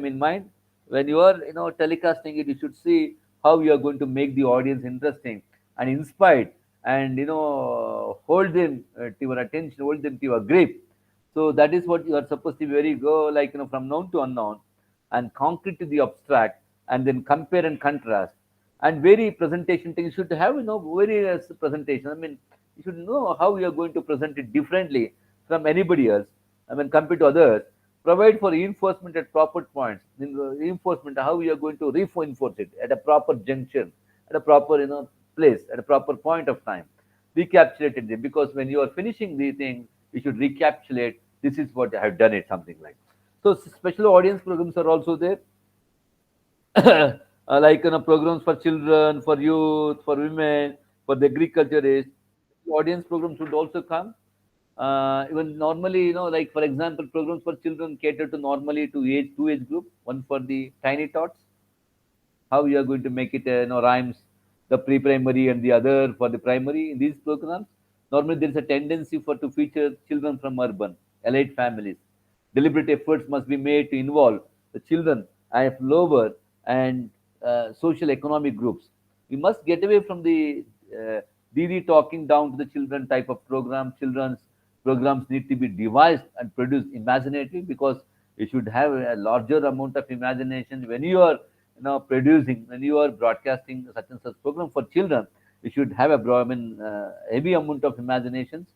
in mind. When you are telecasting it, you should see how you are going to make the audience interesting and inspired, and hold them to your attention, hold them to your grip. So that is what you are supposed to be very go, like from known to unknown, and concrete to the abstract, and then compare and contrast. And very presentation thing, you should have various presentation. I mean, you should know how you are going to present it differently from anybody else, I mean, compared to others. Provide for reinforcement at proper points. In the reinforcement, how you are going to reinforce it at a proper junction, at a proper place, at a proper point of time. Recapitulate it, because when you are finishing the thing, you should recapitulate. This is what I have done it, something like. So special audience programs are also there. Like programs for children, for youth, for women, for the agriculturists. Audience programs should also come. Even normally, like for example, programs for children cater to normally to age two age group. One for the tiny tots, how you are going to make it rhymes, the pre-primary and the other for the primary in these programs. Normally there is a tendency for to feature children from urban elite families. Deliberate efforts must be made to involve the children of lower and social economic groups. We must get away from the DD talking down to the children type of program. Children's programs need to be devised and produced imaginatively, because you should have a larger amount of imagination when you are producing, when you are broadcasting such and such program for children. You should have a heavy amount of imaginations.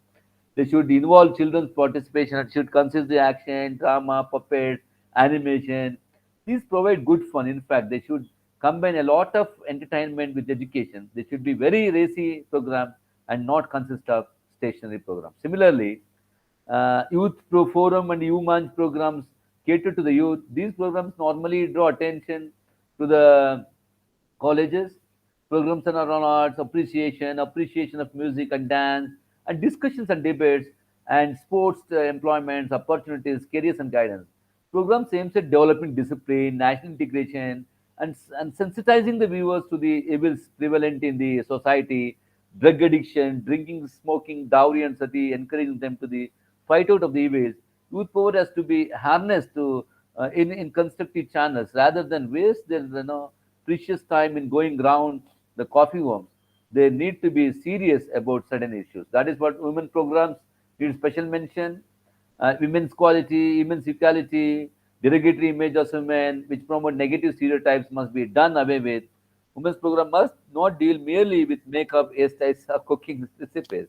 They should involve children's participation. It should consist the action, drama, puppets, animation. These provide good fun. In fact, they should combine a lot of entertainment with education. They should be very racy program and not consist of stationary program. Similarly, youth pro forum and human programs cater to the youth. These programs normally draw attention to the colleges. Programs on arts, appreciation of music and dance, and discussions and debates, and sports, employments, opportunities, careers, and guidance. Programs aims at developing discipline, national integration, and sensitizing the viewers to the evils prevalent in the society, drug addiction, drinking, smoking, dowry, and sati, encouraging them to the fight out of the evils. Youth power has to be harnessed to in constructive channels rather than waste their precious time in going round the coffee homes. They need to be serious about certain issues. That is what women programs need special mention. Women's quality, women's equality, derogatory image of women, which promote negative stereotypes, must be done away with. Women's program must not deal merely with makeup, hairstyles, or cooking recipes.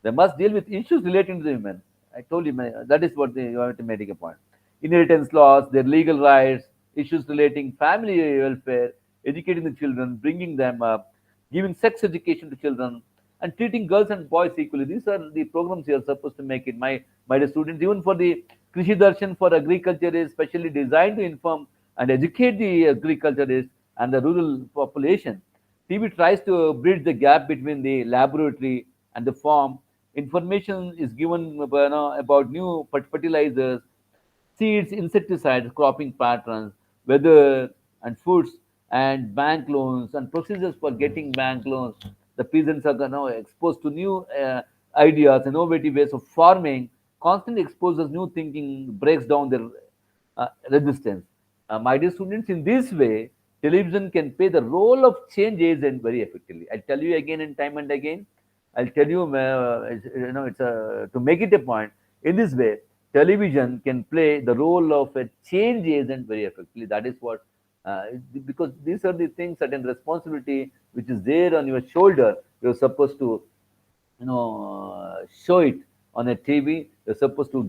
They must deal with issues relating to the women. I told you, that is what you have to make a point. Inheritance laws, their legal rights, issues relating family welfare, educating the children, bringing them up, giving sex education to children, and treating girls and boys equally. These are the programs you are supposed to make it. My dear students, even for the Krishi Darshan for agriculture is specially designed to inform and educate the agriculturists and the rural population. TV tries to bridge the gap between the laboratory and the farm. Information is given about new fertilizers, seeds, insecticides, cropping patterns, weather and foods, and bank loans and procedures for getting bank loans. The peasants are now exposed to new ideas, innovative ways of farming. Constant exposure, new thinking breaks down their resistance. My dear students, in this way, television can play the role of change agent very effectively. I tell you again and time and again. I'll tell you, to make it a point. In this way, television can play the role of a change agent very effectively. That is what, because these are the things, certain responsibility which is there on your shoulder. You're supposed to show it on a TV. You're supposed to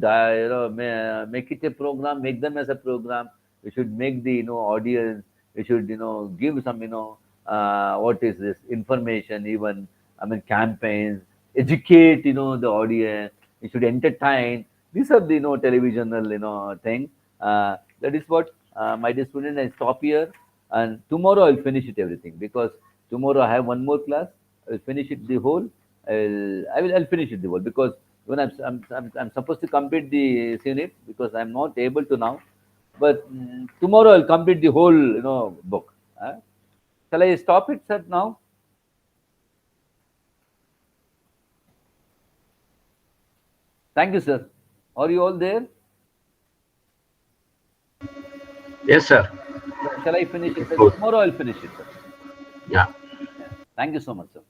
make it a program, make them as a program. You should make the audience. You should give some what is this information, even I mean campaigns, educate the audience. You should entertain. These are the televisional thing. That is what my dear student. I stop here, and tomorrow I'll finish it everything, because tomorrow I have one more class. I'll finish it the whole. I'll finish it the whole, because when I'm supposed to complete the unit, because I'm not able to now. But tomorrow I'll complete the whole book. Shall I stop it, sir, now? Thank you, sir. Are you all there? Yes, sir. Shall I finish it, sir? Good. Tomorrow I'll finish it, sir. Yeah. Thank you so much, sir.